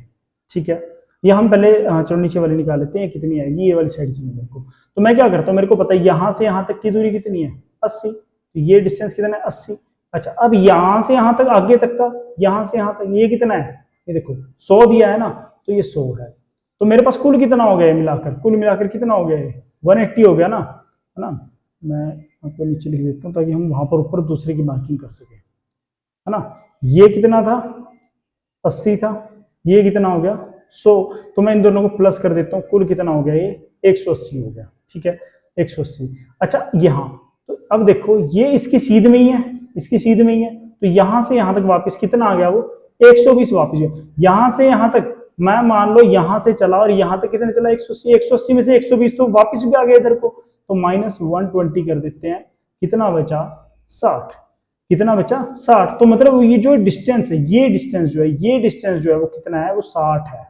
ठीक है। ये हम पहले चलो नीचे वाली निकाल लेते हैं, कितनी आएगी, ये वाली साइड चाहिए मेरे को। तो मैं क्या करता हूँ, मेरे को पता है यहाँ से यहाँ तक की दूरी कितनी है 80, तो ये डिस्टेंस कितना है 80। अच्छा अब यहां से यहां तक आगे तक का, यहां से यहां तक ये कितना है, ये देखो 100 दिया है ना, तो ये 100 है। तो मेरे पास कुल कितना हो गया मिलाकर, कुल मिलाकर कितना हो गया, 180 हो गया ना, है ना। मैं आपको नीचे लिख देता हूँ ताकि हम वहां पर ऊपर दूसरे की मार्किंग कर सके, है ना। ये कितना था 80 था, ये कितना हो गया 100। तो मैं इन दोनों को प्लस कर देता हूँ, कुल कितना हो गया ये 180 हो गया, ठीक है 180। अच्छा यहाँ तो अब देखो ये इसकी सीध में ही है, इसकी सीध में ही है, तो यहां से यहां तक वापस कितना आ गया वो 120 वापस गया। यहां से यहां तक मैं मान लो यहां से चला और यहां तक कितने चला 180, 180 में से 120 तो वापस भी आ गया इधर को, तो -120 कर देते हैं, कितना बचा 60। कितना बचा 60। तो मतलब ये जो डिस्टेंस है, ये डिस्टेंस जो है, ये डिस्टेंस जो है वो कितना है, वो 60 है।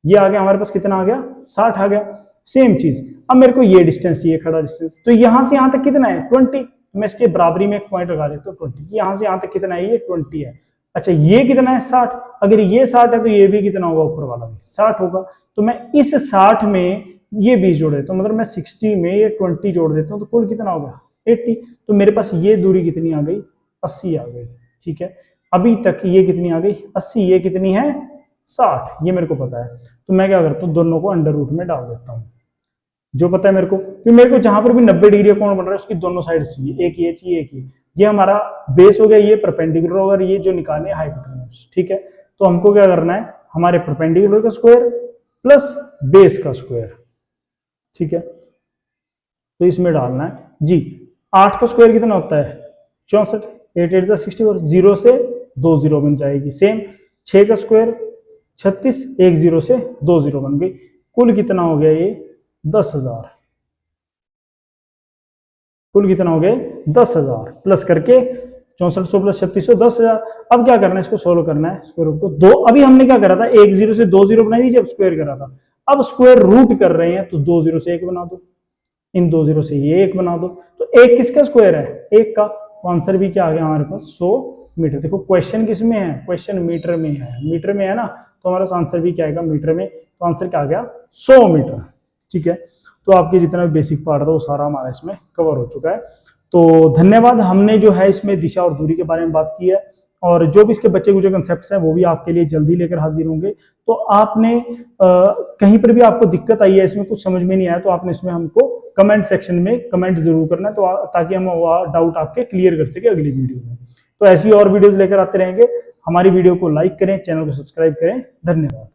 ये आ गया हमारे पास, कितना आ गया 60 आ गया। सेम चीज अब मेरे को ये डिस्टेंस चाहिए, खड़ा डिस्टेंस, तो यहां से यहां तक कितना है 20। मैं इसके बराबरी में एक पॉइंट लगा देता हूँ 20। यहां से यहां तक कितना है, ये 20 है। अच्छा ये कितना है 60। अगर ये 60 है तो ये भी कितना होगा, ऊपर वाला भी 60 होगा। तो मैं इस 60 में ये 20 जोड़ देता हूँ, मतलब मैं 60 में ये 20 जोड़ देता हूँ, तो कुल कितना होगा 80। तो मेरे पास ये दूरी कितनी आ गई 80 आ गई, ठीक है। अभी तक ये कितनी आ गई 80, ये कितनी है 60, ये मेरे को पता है। तो मैं क्या करता हूँ, दोनों को अंडर रूट में डाल देता हूँ, जो पता है मेरे को, क्योंकि मेरे को जहां पर भी 90 डिग्री कोण बन रहा है उसकी दोनों साइड चाहिए, एक ये चाहिए एक ये हमारा बेस हो गया, ये परपेंडिकुलर होगा, ये जो निकाले हाइपोटेन्यूज, ठीक है। तो हमको क्या करना है, हमारे परपेंडिकुलर का स्क्वायर प्लस बेस का स्क्वायर, ठीक है। तो इसमें डालना है जी, 8 का स्क्वायर कितना होता है 64, 8 8 64, 0 से 2 0 बन जाएगी। सेम 6 का स्क्वायर 36, 1 0 से 2 0 बन गई। कुल कितना हो गया ये 10,000। कुल कितना हो गया 10,000 प्लस करके 6400 प्लस 3600 10,000। अब क्या करना है, इसको सोल्व करना है स्क्वायर रूट को। दो अभी हमने क्या करा था, 1 0 से 2 0 बनाई थी जब स्क्वायर करा था। अब स्क्वायर रूट कर रहे हैं तो 2 0 से 1 बना दो, इन 2 0 से ये 1 बना दो। तो 1 किसका स्क्वायर है 1 का, तो आंसर भी क्या आ गया हमारे पास 100 मीटर। देखो क्वेश्चन किस में है, क्वेश्चन मीटर में है, मीटर में है ना, तो हमारा आंसर भी क्या आएगा मीटर में। तो आंसर क्या आ गया 100 मीटर, ठीक है। तो आपके जितना भी बेसिक पार्ट था वो सारा हमारा इसमें कवर हो चुका है। तो धन्यवाद। हमने जो है इसमें दिशा और दूरी के बारे में बात की है, और जो भी इसके बच्चे कुछ कंसेप्ट्स हैं वो भी आपके लिए जल्दी लेकर हाजिर होंगे। तो आपने कहीं पर भी आपको दिक्कत आई है, इसमें कुछ समझ में नहीं आया, तो आपने इसमें हमको कमेंट सेक्शन में कमेंट जरूर करना है, तो ताकि हम डाउट आपके क्लियर कर सके अगली वीडियो में। तो ऐसी और वीडियोस लेकर आते रहेंगे। हमारी वीडियो को लाइक करें, चैनल को सब्सक्राइब करें। धन्यवाद।